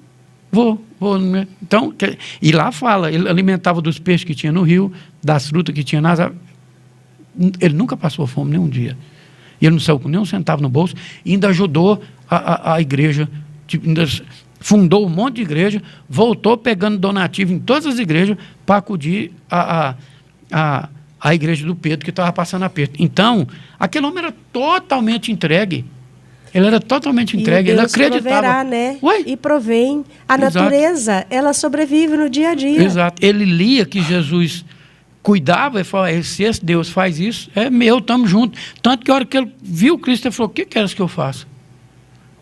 [SPEAKER 2] Então, e lá fala, ele alimentava dos peixes que tinha no rio, das frutas que tinha nas árvores. Ele nunca passou fome nem um dia. E ele não saiu com nem um centavo no bolso, e ainda ajudou a igreja, ainda fundou um monte de igreja, voltou pegando donativo em todas as igrejas para acudir a igreja do Pedro, que estava passando aperto. Então, aquele homem era totalmente entregue. Ele era totalmente entregue, ele acreditava.
[SPEAKER 3] Proverá, né?
[SPEAKER 2] Ué?
[SPEAKER 3] E provém. A
[SPEAKER 2] Exato.
[SPEAKER 3] Natureza, ela sobrevive no dia a dia.
[SPEAKER 2] Exato. Ele lia que Jesus cuidava e falava, se esse Deus faz isso, é meu, estamos juntos. Tanto que a hora que ele viu Cristo, ele falou, o que queres que eu faça?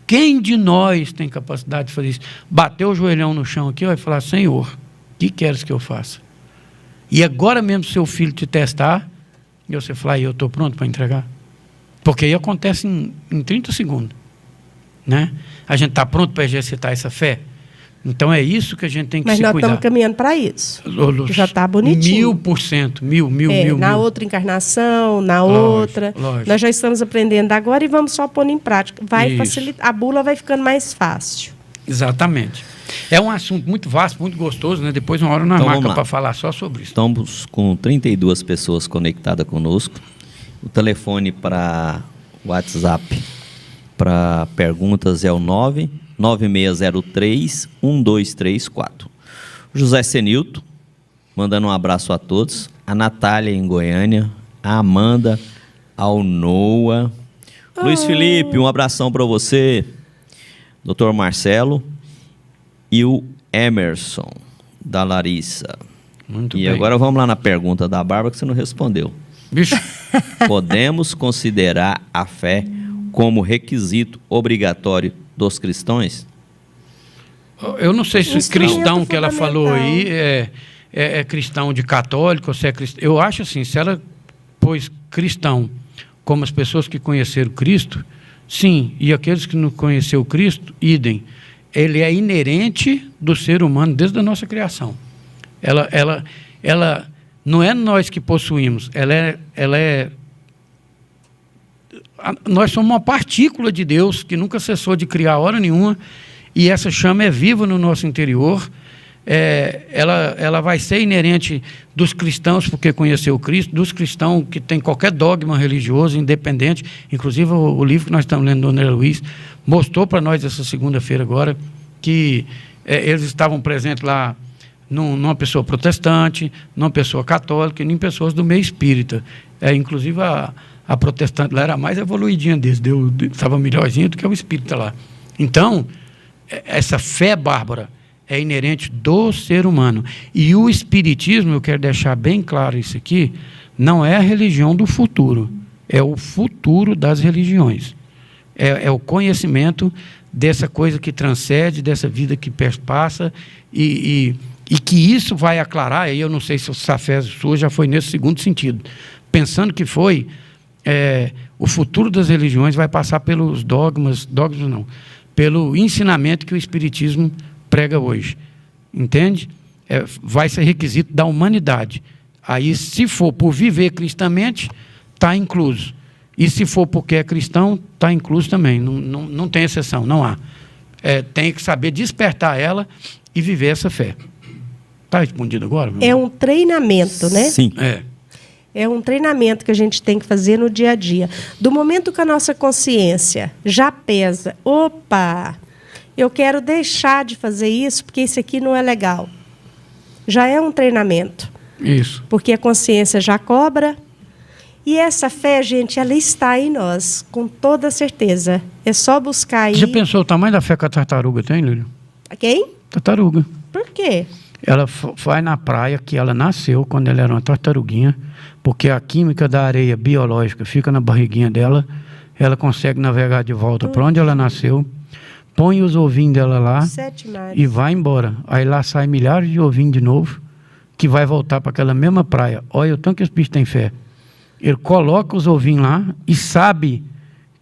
[SPEAKER 2] Quem de nós tem capacidade de fazer isso? Bateu o joelhão no chão aqui, vai falar, Senhor, o que queres que eu faça? E agora mesmo seu filho te testar, e você falar, eu estou pronto para entregar? Porque aí acontece em 30 segundos. Né? A gente está pronto para exercitar essa fé? Então é isso que a gente tem que se cuidar. Mas nós estamos
[SPEAKER 3] caminhando para isso. Já está bonitinho.
[SPEAKER 2] 1000%. Mil.
[SPEAKER 3] Na outra encarnação, outra.
[SPEAKER 2] Lógico.
[SPEAKER 3] Nós já estamos aprendendo agora e vamos só pondo em prática. Vai facilitar. A bula vai ficando mais fácil.
[SPEAKER 2] Exatamente. É um assunto muito vasto, muito gostoso, né? Depois uma hora nós marcamos para falar só sobre isso.
[SPEAKER 1] Estamos com 32 pessoas conectadas conosco. O telefone para WhatsApp para perguntas é o 99603-1234. José Senilton, mandando um abraço a todos. A Natália em Goiânia. A Amanda, ao Noah. Luiz Felipe, um abração para você. Dr. Marcelo. E o Emerson, da Larissa.
[SPEAKER 2] Muito
[SPEAKER 1] bem.
[SPEAKER 2] E
[SPEAKER 1] agora vamos lá na pergunta da Bárbara, que você não respondeu.
[SPEAKER 2] Bicho.
[SPEAKER 1] Podemos considerar a fé como requisito obrigatório dos cristãos?
[SPEAKER 2] Eu não sei se o cristão que ela falou aí é cristão de católico, ou se é cristão. Eu acho assim, se ela pôs cristão como as pessoas que conheceram Cristo, sim, e aqueles que não conheceram Cristo, idem. ele é inerente do ser humano desde a nossa criação. Ela não é nós que possuímos, nós somos uma partícula de Deus que nunca cessou de criar hora nenhuma, e essa chama é viva no nosso interior. Ela vai ser inerente dos cristãos, porque conheceu Cristo, dos cristãos que tem qualquer dogma religioso, independente. Inclusive, o livro que nós estamos lendo do André Luiz mostrou para nós essa segunda-feira agora que eles estavam presentes lá numa pessoa protestante, numa pessoa católica e em pessoas do meio espírita. Inclusive, a protestante lá era a mais evoluidinha deles, estava melhorzinha do que o espírita lá. Então, essa fé bárbara é inerente do ser humano. E o espiritismo, eu quero deixar bem claro isso aqui, não é a religião do futuro, é o futuro das religiões. É o conhecimento dessa coisa que transcende, dessa vida que perpassa, e que isso vai aclarar. Aí eu não sei se o Safé sua já foi nesse segundo sentido, pensando que foi o futuro das religiões vai passar pelos dogmas não, pelo ensinamento que o espiritismo prega hoje, entende? Vai ser requisito da humanidade. Aí, se for por viver cristamente, está incluso. E se for porque é cristão, está incluso também. Não tem exceção, não há. Tem que saber despertar ela e viver essa fé. Está respondido agora?
[SPEAKER 3] É um treinamento, né?
[SPEAKER 1] Sim.
[SPEAKER 3] É um treinamento que a gente tem que fazer no dia a dia. Do momento que a nossa consciência já pesa, opa, eu quero deixar de fazer isso porque isso aqui não é legal. Já é um treinamento.
[SPEAKER 2] Isso.
[SPEAKER 3] Porque a consciência já cobra. E essa fé, gente, ela está em nós, com toda certeza. É só buscar aí.
[SPEAKER 2] Você pensou o tamanho da fé que a tartaruga tem, Lílio?
[SPEAKER 3] Quem?
[SPEAKER 2] Tartaruga.
[SPEAKER 3] Por quê?
[SPEAKER 2] Ela vai na praia que ela nasceu quando ela era uma tartaruguinha, porque a química da areia biológica fica na barriguinha dela, ela consegue navegar de volta para onde ela nasceu, põe os ovinhos dela lá e vai embora. Aí lá sai milhares de ovinhos de novo, que vai voltar para aquela mesma praia. Olha o tanto que esse bicho tem fé. Ele coloca os ovinhos lá e sabe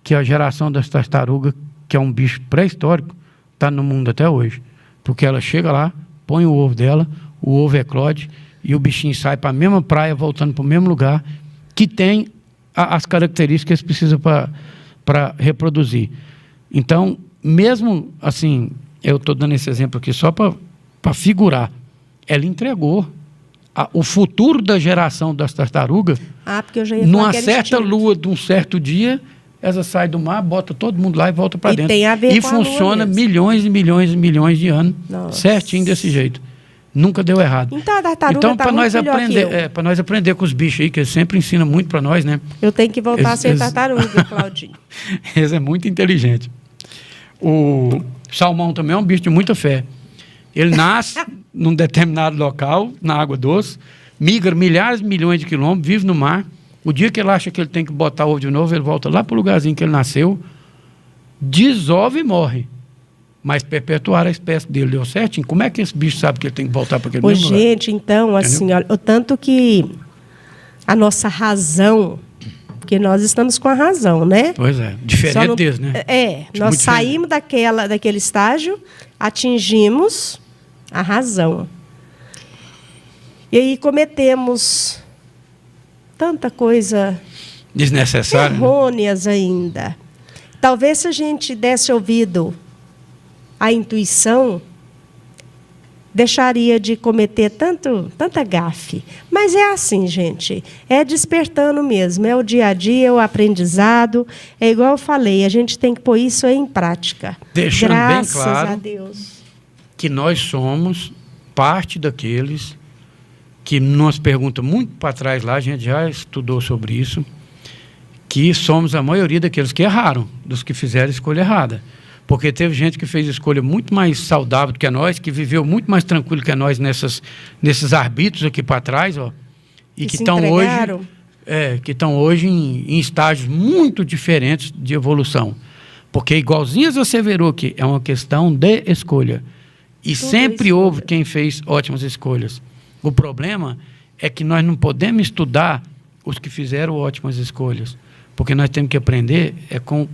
[SPEAKER 2] que a geração das tartarugas, que é um bicho pré-histórico, está no mundo até hoje. Porque ela chega lá, põe o ovo dela, o ovo eclode e o bichinho sai para a mesma praia, voltando para o mesmo lugar, que tem as características que precisa para reproduzir. Então, mesmo assim, eu estou dando esse exemplo aqui só para figurar, ela entregou o futuro da geração das tartarugas,
[SPEAKER 3] porque eu já ia
[SPEAKER 2] numa certa lua de um certo dia, ela sai do mar, bota todo mundo lá e volta para dentro.
[SPEAKER 3] Tem a ver
[SPEAKER 2] e
[SPEAKER 3] com
[SPEAKER 2] funciona milhões e milhões e milhões de anos.
[SPEAKER 3] Nossa.
[SPEAKER 2] Certinho desse jeito. Nunca deu errado.
[SPEAKER 3] Então a tartaruga
[SPEAKER 2] então,
[SPEAKER 3] tá
[SPEAKER 2] para
[SPEAKER 3] muito
[SPEAKER 2] nós
[SPEAKER 3] melhor
[SPEAKER 2] aprender,
[SPEAKER 3] que eu.
[SPEAKER 2] para nós aprender com os bichos aí, que eles sempre ensinam muito para nós, né?
[SPEAKER 3] Eu tenho que voltar a ser tartaruga, Claudinho.
[SPEAKER 2] Eles é muito inteligente. O salmão também é um bicho de muita fé. Ele nasce num determinado local, na água doce, migra milhares de milhões de quilômetros, vive no mar. O dia que ele acha que ele tem que botar ovo de novo, ele volta lá para o lugarzinho que ele nasceu, desove e morre. Mas perpetuar a espécie dele deu certinho. Como é que esse bicho sabe que ele tem que voltar para aquele mesmo lugar?
[SPEAKER 3] Gente, então, assim, olha, o tanto que a nossa razão, porque nós estamos com a razão, né?
[SPEAKER 2] Pois é, diferente deles, né?
[SPEAKER 3] Nós saímos daquele estágio, atingimos a razão. E aí cometemos tanta coisa
[SPEAKER 2] desnecessária,
[SPEAKER 3] errôneas, né? Ainda. Talvez se a gente desse ouvido à intuição, deixaria de cometer tanta gafe. Mas é assim, gente, é despertando mesmo, é o dia a dia, é o aprendizado, é igual eu falei, a gente tem que pôr isso em prática.
[SPEAKER 2] Deixando
[SPEAKER 3] Graças
[SPEAKER 2] bem claro
[SPEAKER 3] a Deus
[SPEAKER 2] que nós somos parte daqueles que nos pergunta muito para trás lá, a gente já estudou sobre isso, que somos a maioria daqueles que erraram, dos que fizeram a escolha errada. Porque teve gente que fez escolha muito mais saudável do que nós, que viveu muito mais tranquilo que nós nesses arbítrios aqui para trás, ó, e que estão hoje em estágios muito diferentes de evolução. Porque, igualzinho a você verou aqui, é uma questão de escolha. E tudo sempre houve quem fez ótimas escolhas. O problema é que nós não podemos estudar os que fizeram ótimas escolhas, porque nós temos que aprender com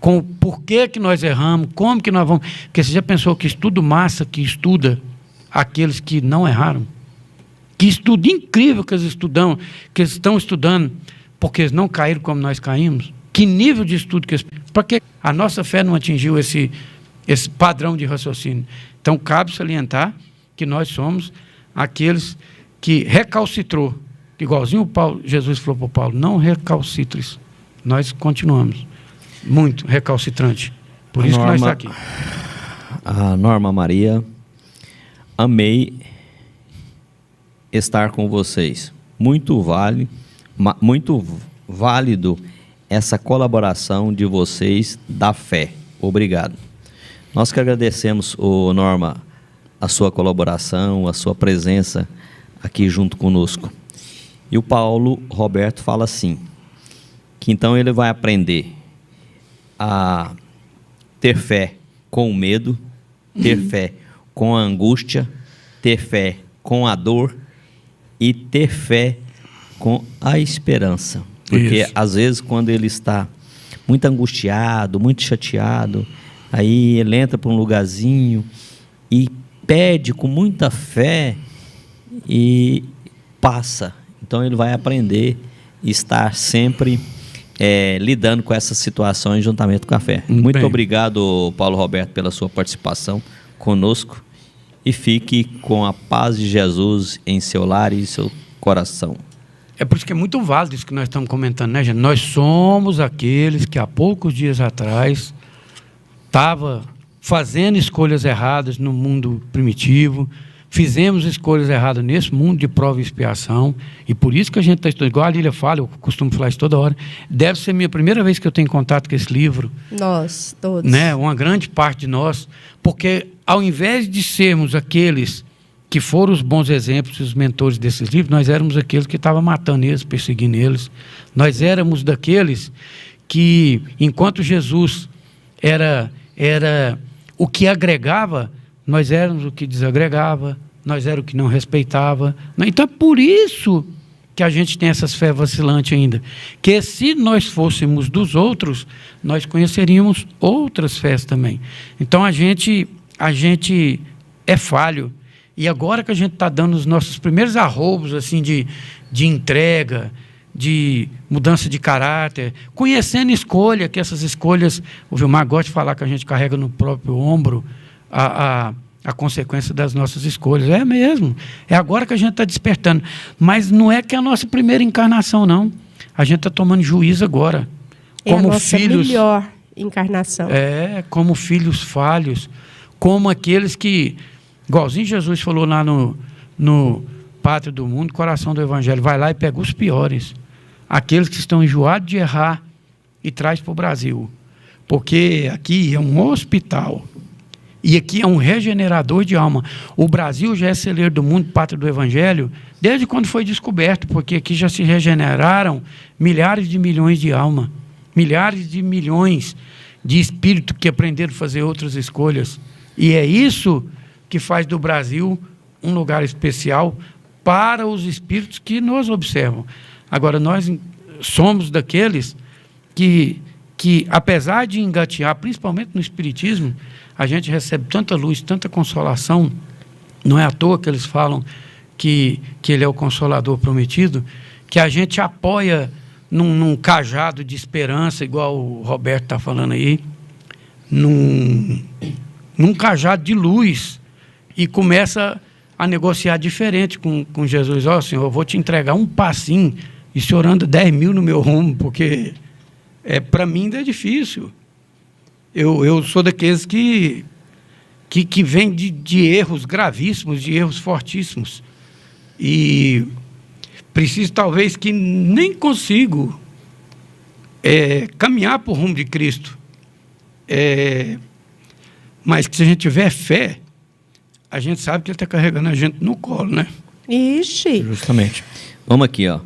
[SPEAKER 2] com o porquê que nós erramos, como que nós vamos... Porque você já pensou que estudo massa que estuda aqueles que não erraram? Que estudo incrível que eles estão estudando, porque eles não caíram como nós caímos? Que nível de estudo que eles... Porque a nossa fé não atingiu esse padrão de raciocínio. Então, cabe salientar que nós somos aqueles que recalcitrou, igualzinho Jesus falou para o Paulo, não recalcitres. Nós continuamos muito recalcitrante. Por isso que nós estamos aqui.
[SPEAKER 1] A Norma Maria, amei estar com vocês. Muito válido essa colaboração de vocês da fé. Obrigado. Nós que agradecemos, Norma, a sua colaboração, a sua presença aqui junto conosco. E o Paulo Roberto fala assim, que então ele vai aprender a ter fé com o medo, ter fé com a angústia, ter fé com a dor e ter fé com a esperança. Porque às vezes quando ele está muito angustiado, muito chateado, aí ele entra para um lugarzinho e pede com muita fé e passa. Então ele vai aprender a estar sempre lidando com essas situações juntamente com a fé. Muito obrigado, Paulo Roberto, pela sua participação conosco e fique com a paz de Jesus em seu lar e seu coração.
[SPEAKER 2] É por isso que é muito válido isso que nós estamos comentando, né, gente? Nós somos aqueles que há poucos dias atrás estava fazendo escolhas erradas no mundo primitivo, fizemos escolhas erradas nesse mundo de prova e expiação, e por isso que a gente está estudando, igual a Lília fala, eu costumo falar isso toda hora, deve ser a minha primeira vez que eu tenho contato com esse livro.
[SPEAKER 3] Nós, todos.
[SPEAKER 2] Né? Uma grande parte de nós, porque ao invés de sermos aqueles que foram os bons exemplos, os mentores desses livros, nós éramos aqueles que estavam matando eles, perseguindo eles. Nós éramos daqueles que, enquanto Jesus era o que agregava, nós éramos o que desagregava, nós éramos o que não respeitava. Então é por isso que a gente tem essas fé vacilante ainda. Que se nós fôssemos dos outros, nós conheceríamos outras fés também. Então a gente é falho. E agora que a gente está dando os nossos primeiros arroubos assim, de entrega, de mudança de caráter, conhecendo escolha, que essas escolhas, o Vilmar gosta de falar que a gente carrega no próprio ombro a consequência das nossas escolhas. É mesmo. É agora que a gente está despertando. Mas não é que é a nossa primeira encarnação, não. A gente está tomando juízo agora.
[SPEAKER 3] É como a nossa melhor encarnação.
[SPEAKER 2] Como filhos falhos, como aqueles que, igualzinho Jesus falou lá no Pátria do Mundo, Coração do Evangelho, vai lá e pega os piores, aqueles que estão enjoados de errar e traz para o Brasil. Porque aqui é um hospital e aqui é um regenerador de alma. O Brasil já é celeiro do mundo, Pátria do Evangelho, desde quando foi descoberto, porque aqui já se regeneraram milhares de milhões de almas, milhares de milhões de espíritos que aprenderam a fazer outras escolhas. E é isso que faz do Brasil um lugar especial para os espíritos que nos observam. Agora, nós somos daqueles que apesar de engatear, principalmente no Espiritismo, a gente recebe tanta luz, tanta consolação. Não é à toa que eles falam que ele é o Consolador prometido, que a gente apoia num cajado de esperança, igual o Roberto está falando aí, num cajado de luz, e começa a negociar diferente com Jesus. Senhor, eu vou te entregar um passinho, e o senhor anda 10 mil no meu rumo, porque para mim ainda é difícil. Eu sou daqueles que vêm de erros gravíssimos, de erros fortíssimos. E preciso, talvez, que nem consigo caminhar por rumo de Cristo. Mas que se a gente tiver fé, a gente sabe que ele está carregando a gente no colo, né?
[SPEAKER 3] Ixi!
[SPEAKER 1] Justamente. Vamos aqui, ó.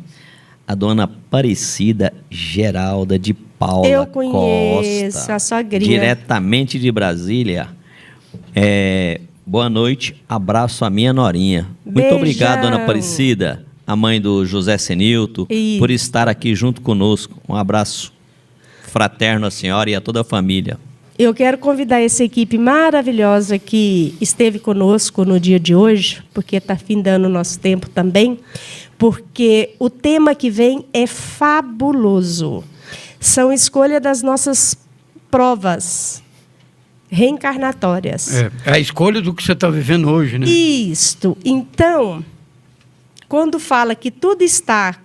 [SPEAKER 1] A dona Aparecida Geralda de Paula
[SPEAKER 3] Eu conheço,
[SPEAKER 1] Costa,
[SPEAKER 3] a sogrinha.
[SPEAKER 1] diretamente de Brasília. Boa noite, abraço a minha norinha. Muito
[SPEAKER 3] Beijão.
[SPEAKER 1] obrigado, dona Aparecida, a mãe do José Senilto,
[SPEAKER 3] Isso.
[SPEAKER 1] por estar aqui junto conosco. Um abraço fraterno à senhora e a toda a família.
[SPEAKER 3] Eu quero convidar essa equipe maravilhosa que esteve conosco no dia de hoje, porque está findando o nosso tempo também, porque o tema que vem é fabuloso. São escolha das nossas provas reencarnatórias.
[SPEAKER 2] É a escolha do que você está vivendo hoje, né?
[SPEAKER 3] Isto. Então, quando fala que tudo está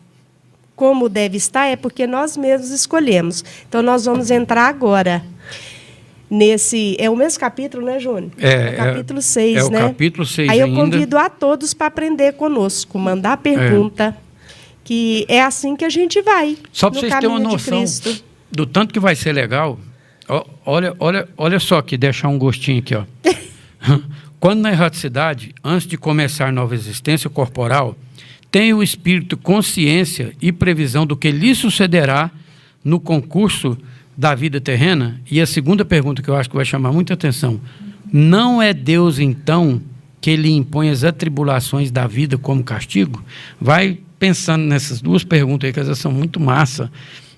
[SPEAKER 3] como deve estar, é porque nós mesmos escolhemos. Então, nós vamos entrar agora nesse... É o mesmo capítulo, né, Júnior? É o capítulo 6, né?
[SPEAKER 2] É o capítulo 6
[SPEAKER 3] Aí eu
[SPEAKER 2] ainda.
[SPEAKER 3] convido a todos para aprender conosco, mandar pergunta, que é assim que a gente vai.
[SPEAKER 2] Só para vocês terem uma noção do tanto que vai ser legal, olha só aqui, deixar um gostinho aqui, ó. Quando na erraticidade, antes de começar nova existência corporal, tem o espírito consciência e previsão do que lhe sucederá no concurso da vida terrena? E a segunda pergunta que eu acho que vai chamar muita atenção: não é Deus, então, que lhe impõe as atribulações da vida como castigo? Vai pensando nessas duas perguntas aí, que elas são muito massa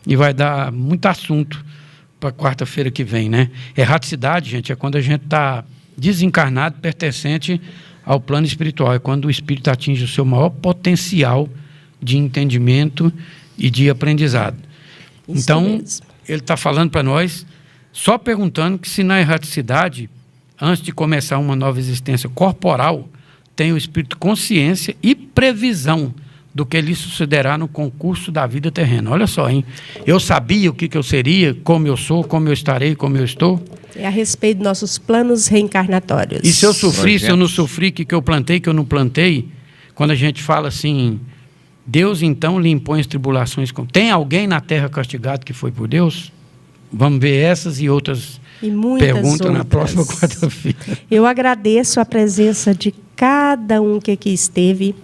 [SPEAKER 2] e vai dar muito assunto para quarta-feira que vem, né? Erraticidade, gente, é quando a gente está desencarnado, pertencente ao plano espiritual. É quando o espírito atinge o seu maior potencial de entendimento e de aprendizado.
[SPEAKER 3] Isso
[SPEAKER 2] então,
[SPEAKER 3] mesmo.
[SPEAKER 2] Ele está falando para nós, só perguntando que se na erraticidade, antes de começar uma nova existência corporal, tem o espírito consciência e previsão do que lhe sucederá no concurso da vida terrena. Olha só, hein? Eu sabia o que eu seria, como eu sou, como eu estarei, como eu estou.
[SPEAKER 3] É a respeito dos nossos planos reencarnatórios.
[SPEAKER 2] E se eu sofri, se eu não sofri, o que eu plantei, que eu não plantei? Quando a gente fala assim, Deus então lhe impõe as tribulações. Tem alguém na terra castigado que foi por Deus? Vamos ver essas e outras perguntas na próxima quarta-feira. Eu
[SPEAKER 3] agradeço a presença de cada um que aqui esteve.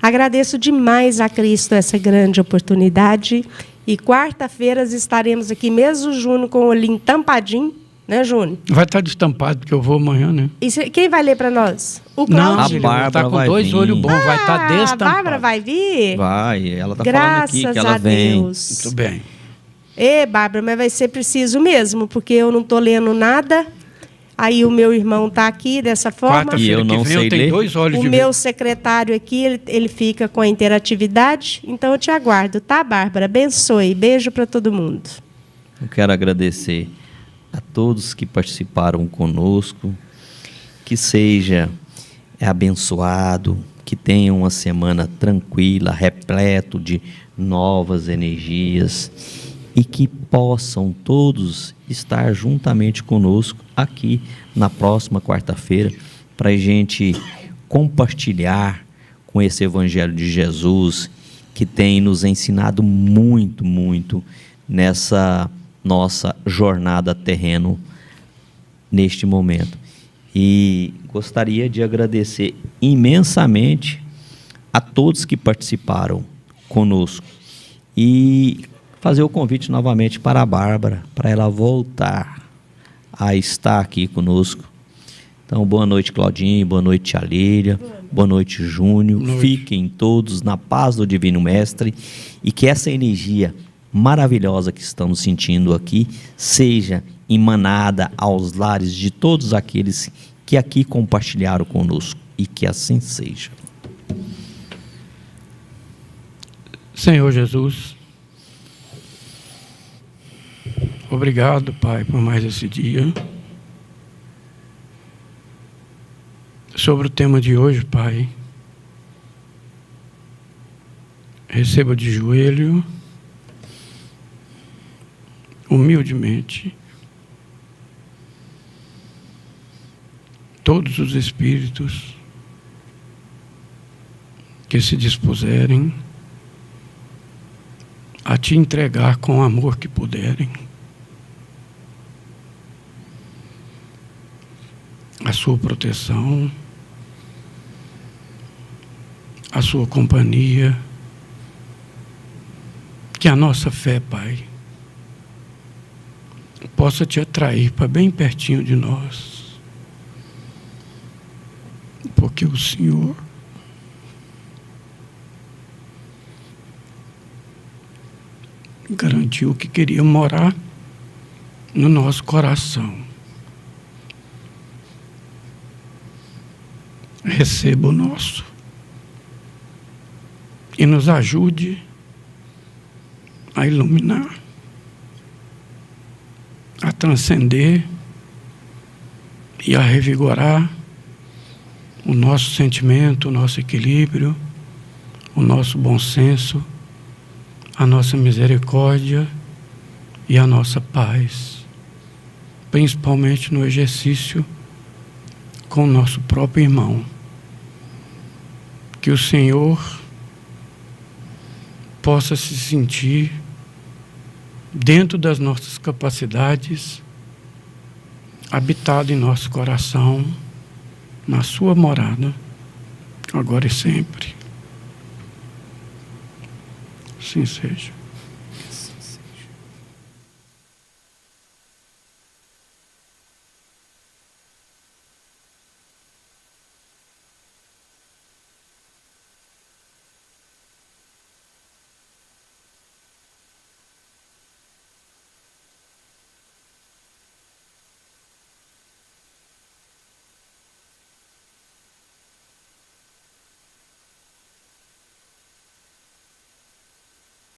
[SPEAKER 3] Agradeço demais a Cristo essa grande oportunidade. E quarta-feira estaremos aqui, mesmo o Júnior com o olhinho tampadinho, né, Júnior?
[SPEAKER 2] Vai estar destampado, porque eu vou amanhã, né?
[SPEAKER 3] E quem vai ler para nós?
[SPEAKER 2] O Cláudio. Não, a Bárbara está com dois olhos bons, vai estar destampado.
[SPEAKER 3] A Bárbara vai vir?
[SPEAKER 1] Vai, ela está falando aqui que ela vem.
[SPEAKER 3] Deus.
[SPEAKER 2] Muito bem.
[SPEAKER 3] Bárbara, mas vai ser preciso mesmo, porque eu não estou lendo nada. Aí o meu irmão está aqui dessa forma.
[SPEAKER 1] E eu não sei ler.
[SPEAKER 3] O meu secretário aqui, ele fica com a interatividade. Então eu te aguardo, tá, Bárbara? Abençoe. Beijo para todo mundo.
[SPEAKER 1] Eu quero agradecer a todos que participaram conosco. Que seja abençoado, que tenha uma semana tranquila, repleto de novas energias. E que possam todos estar juntamente conosco aqui na próxima quarta-feira para a gente compartilhar com esse Evangelho de Jesus que tem nos ensinado muito, muito nessa nossa jornada terreno neste momento. E gostaria de agradecer imensamente a todos que participaram conosco e fazer o convite novamente para a Bárbara, para ela voltar a estar aqui conosco. Então, boa noite, Claudinho, boa noite, Tia Lília, boa noite, Júnior. Fiquem todos na paz do Divino Mestre e que essa energia maravilhosa que estamos sentindo aqui seja emanada aos lares de todos aqueles que aqui compartilharam conosco e que assim seja.
[SPEAKER 2] Senhor Jesus, obrigado, Pai, por mais esse dia. Sobre o tema de hoje, Pai, receba de joelho, humildemente, todos os espíritos que se dispuserem a te entregar com o amor que puderem a sua proteção, a sua companhia, que a nossa fé, Pai, possa te atrair para bem pertinho de nós, porque o Senhor garantiu que queria morar no nosso coração. Receba o nosso e nos ajude a iluminar, a transcender e a revigorar o nosso sentimento, o nosso equilíbrio, o nosso bom senso, a nossa misericórdia e a nossa paz, principalmente no exercício com o nosso próprio irmão. Que o Senhor possa se sentir dentro das nossas capacidades, habitado em nosso coração, na sua morada, agora e sempre. Assim seja.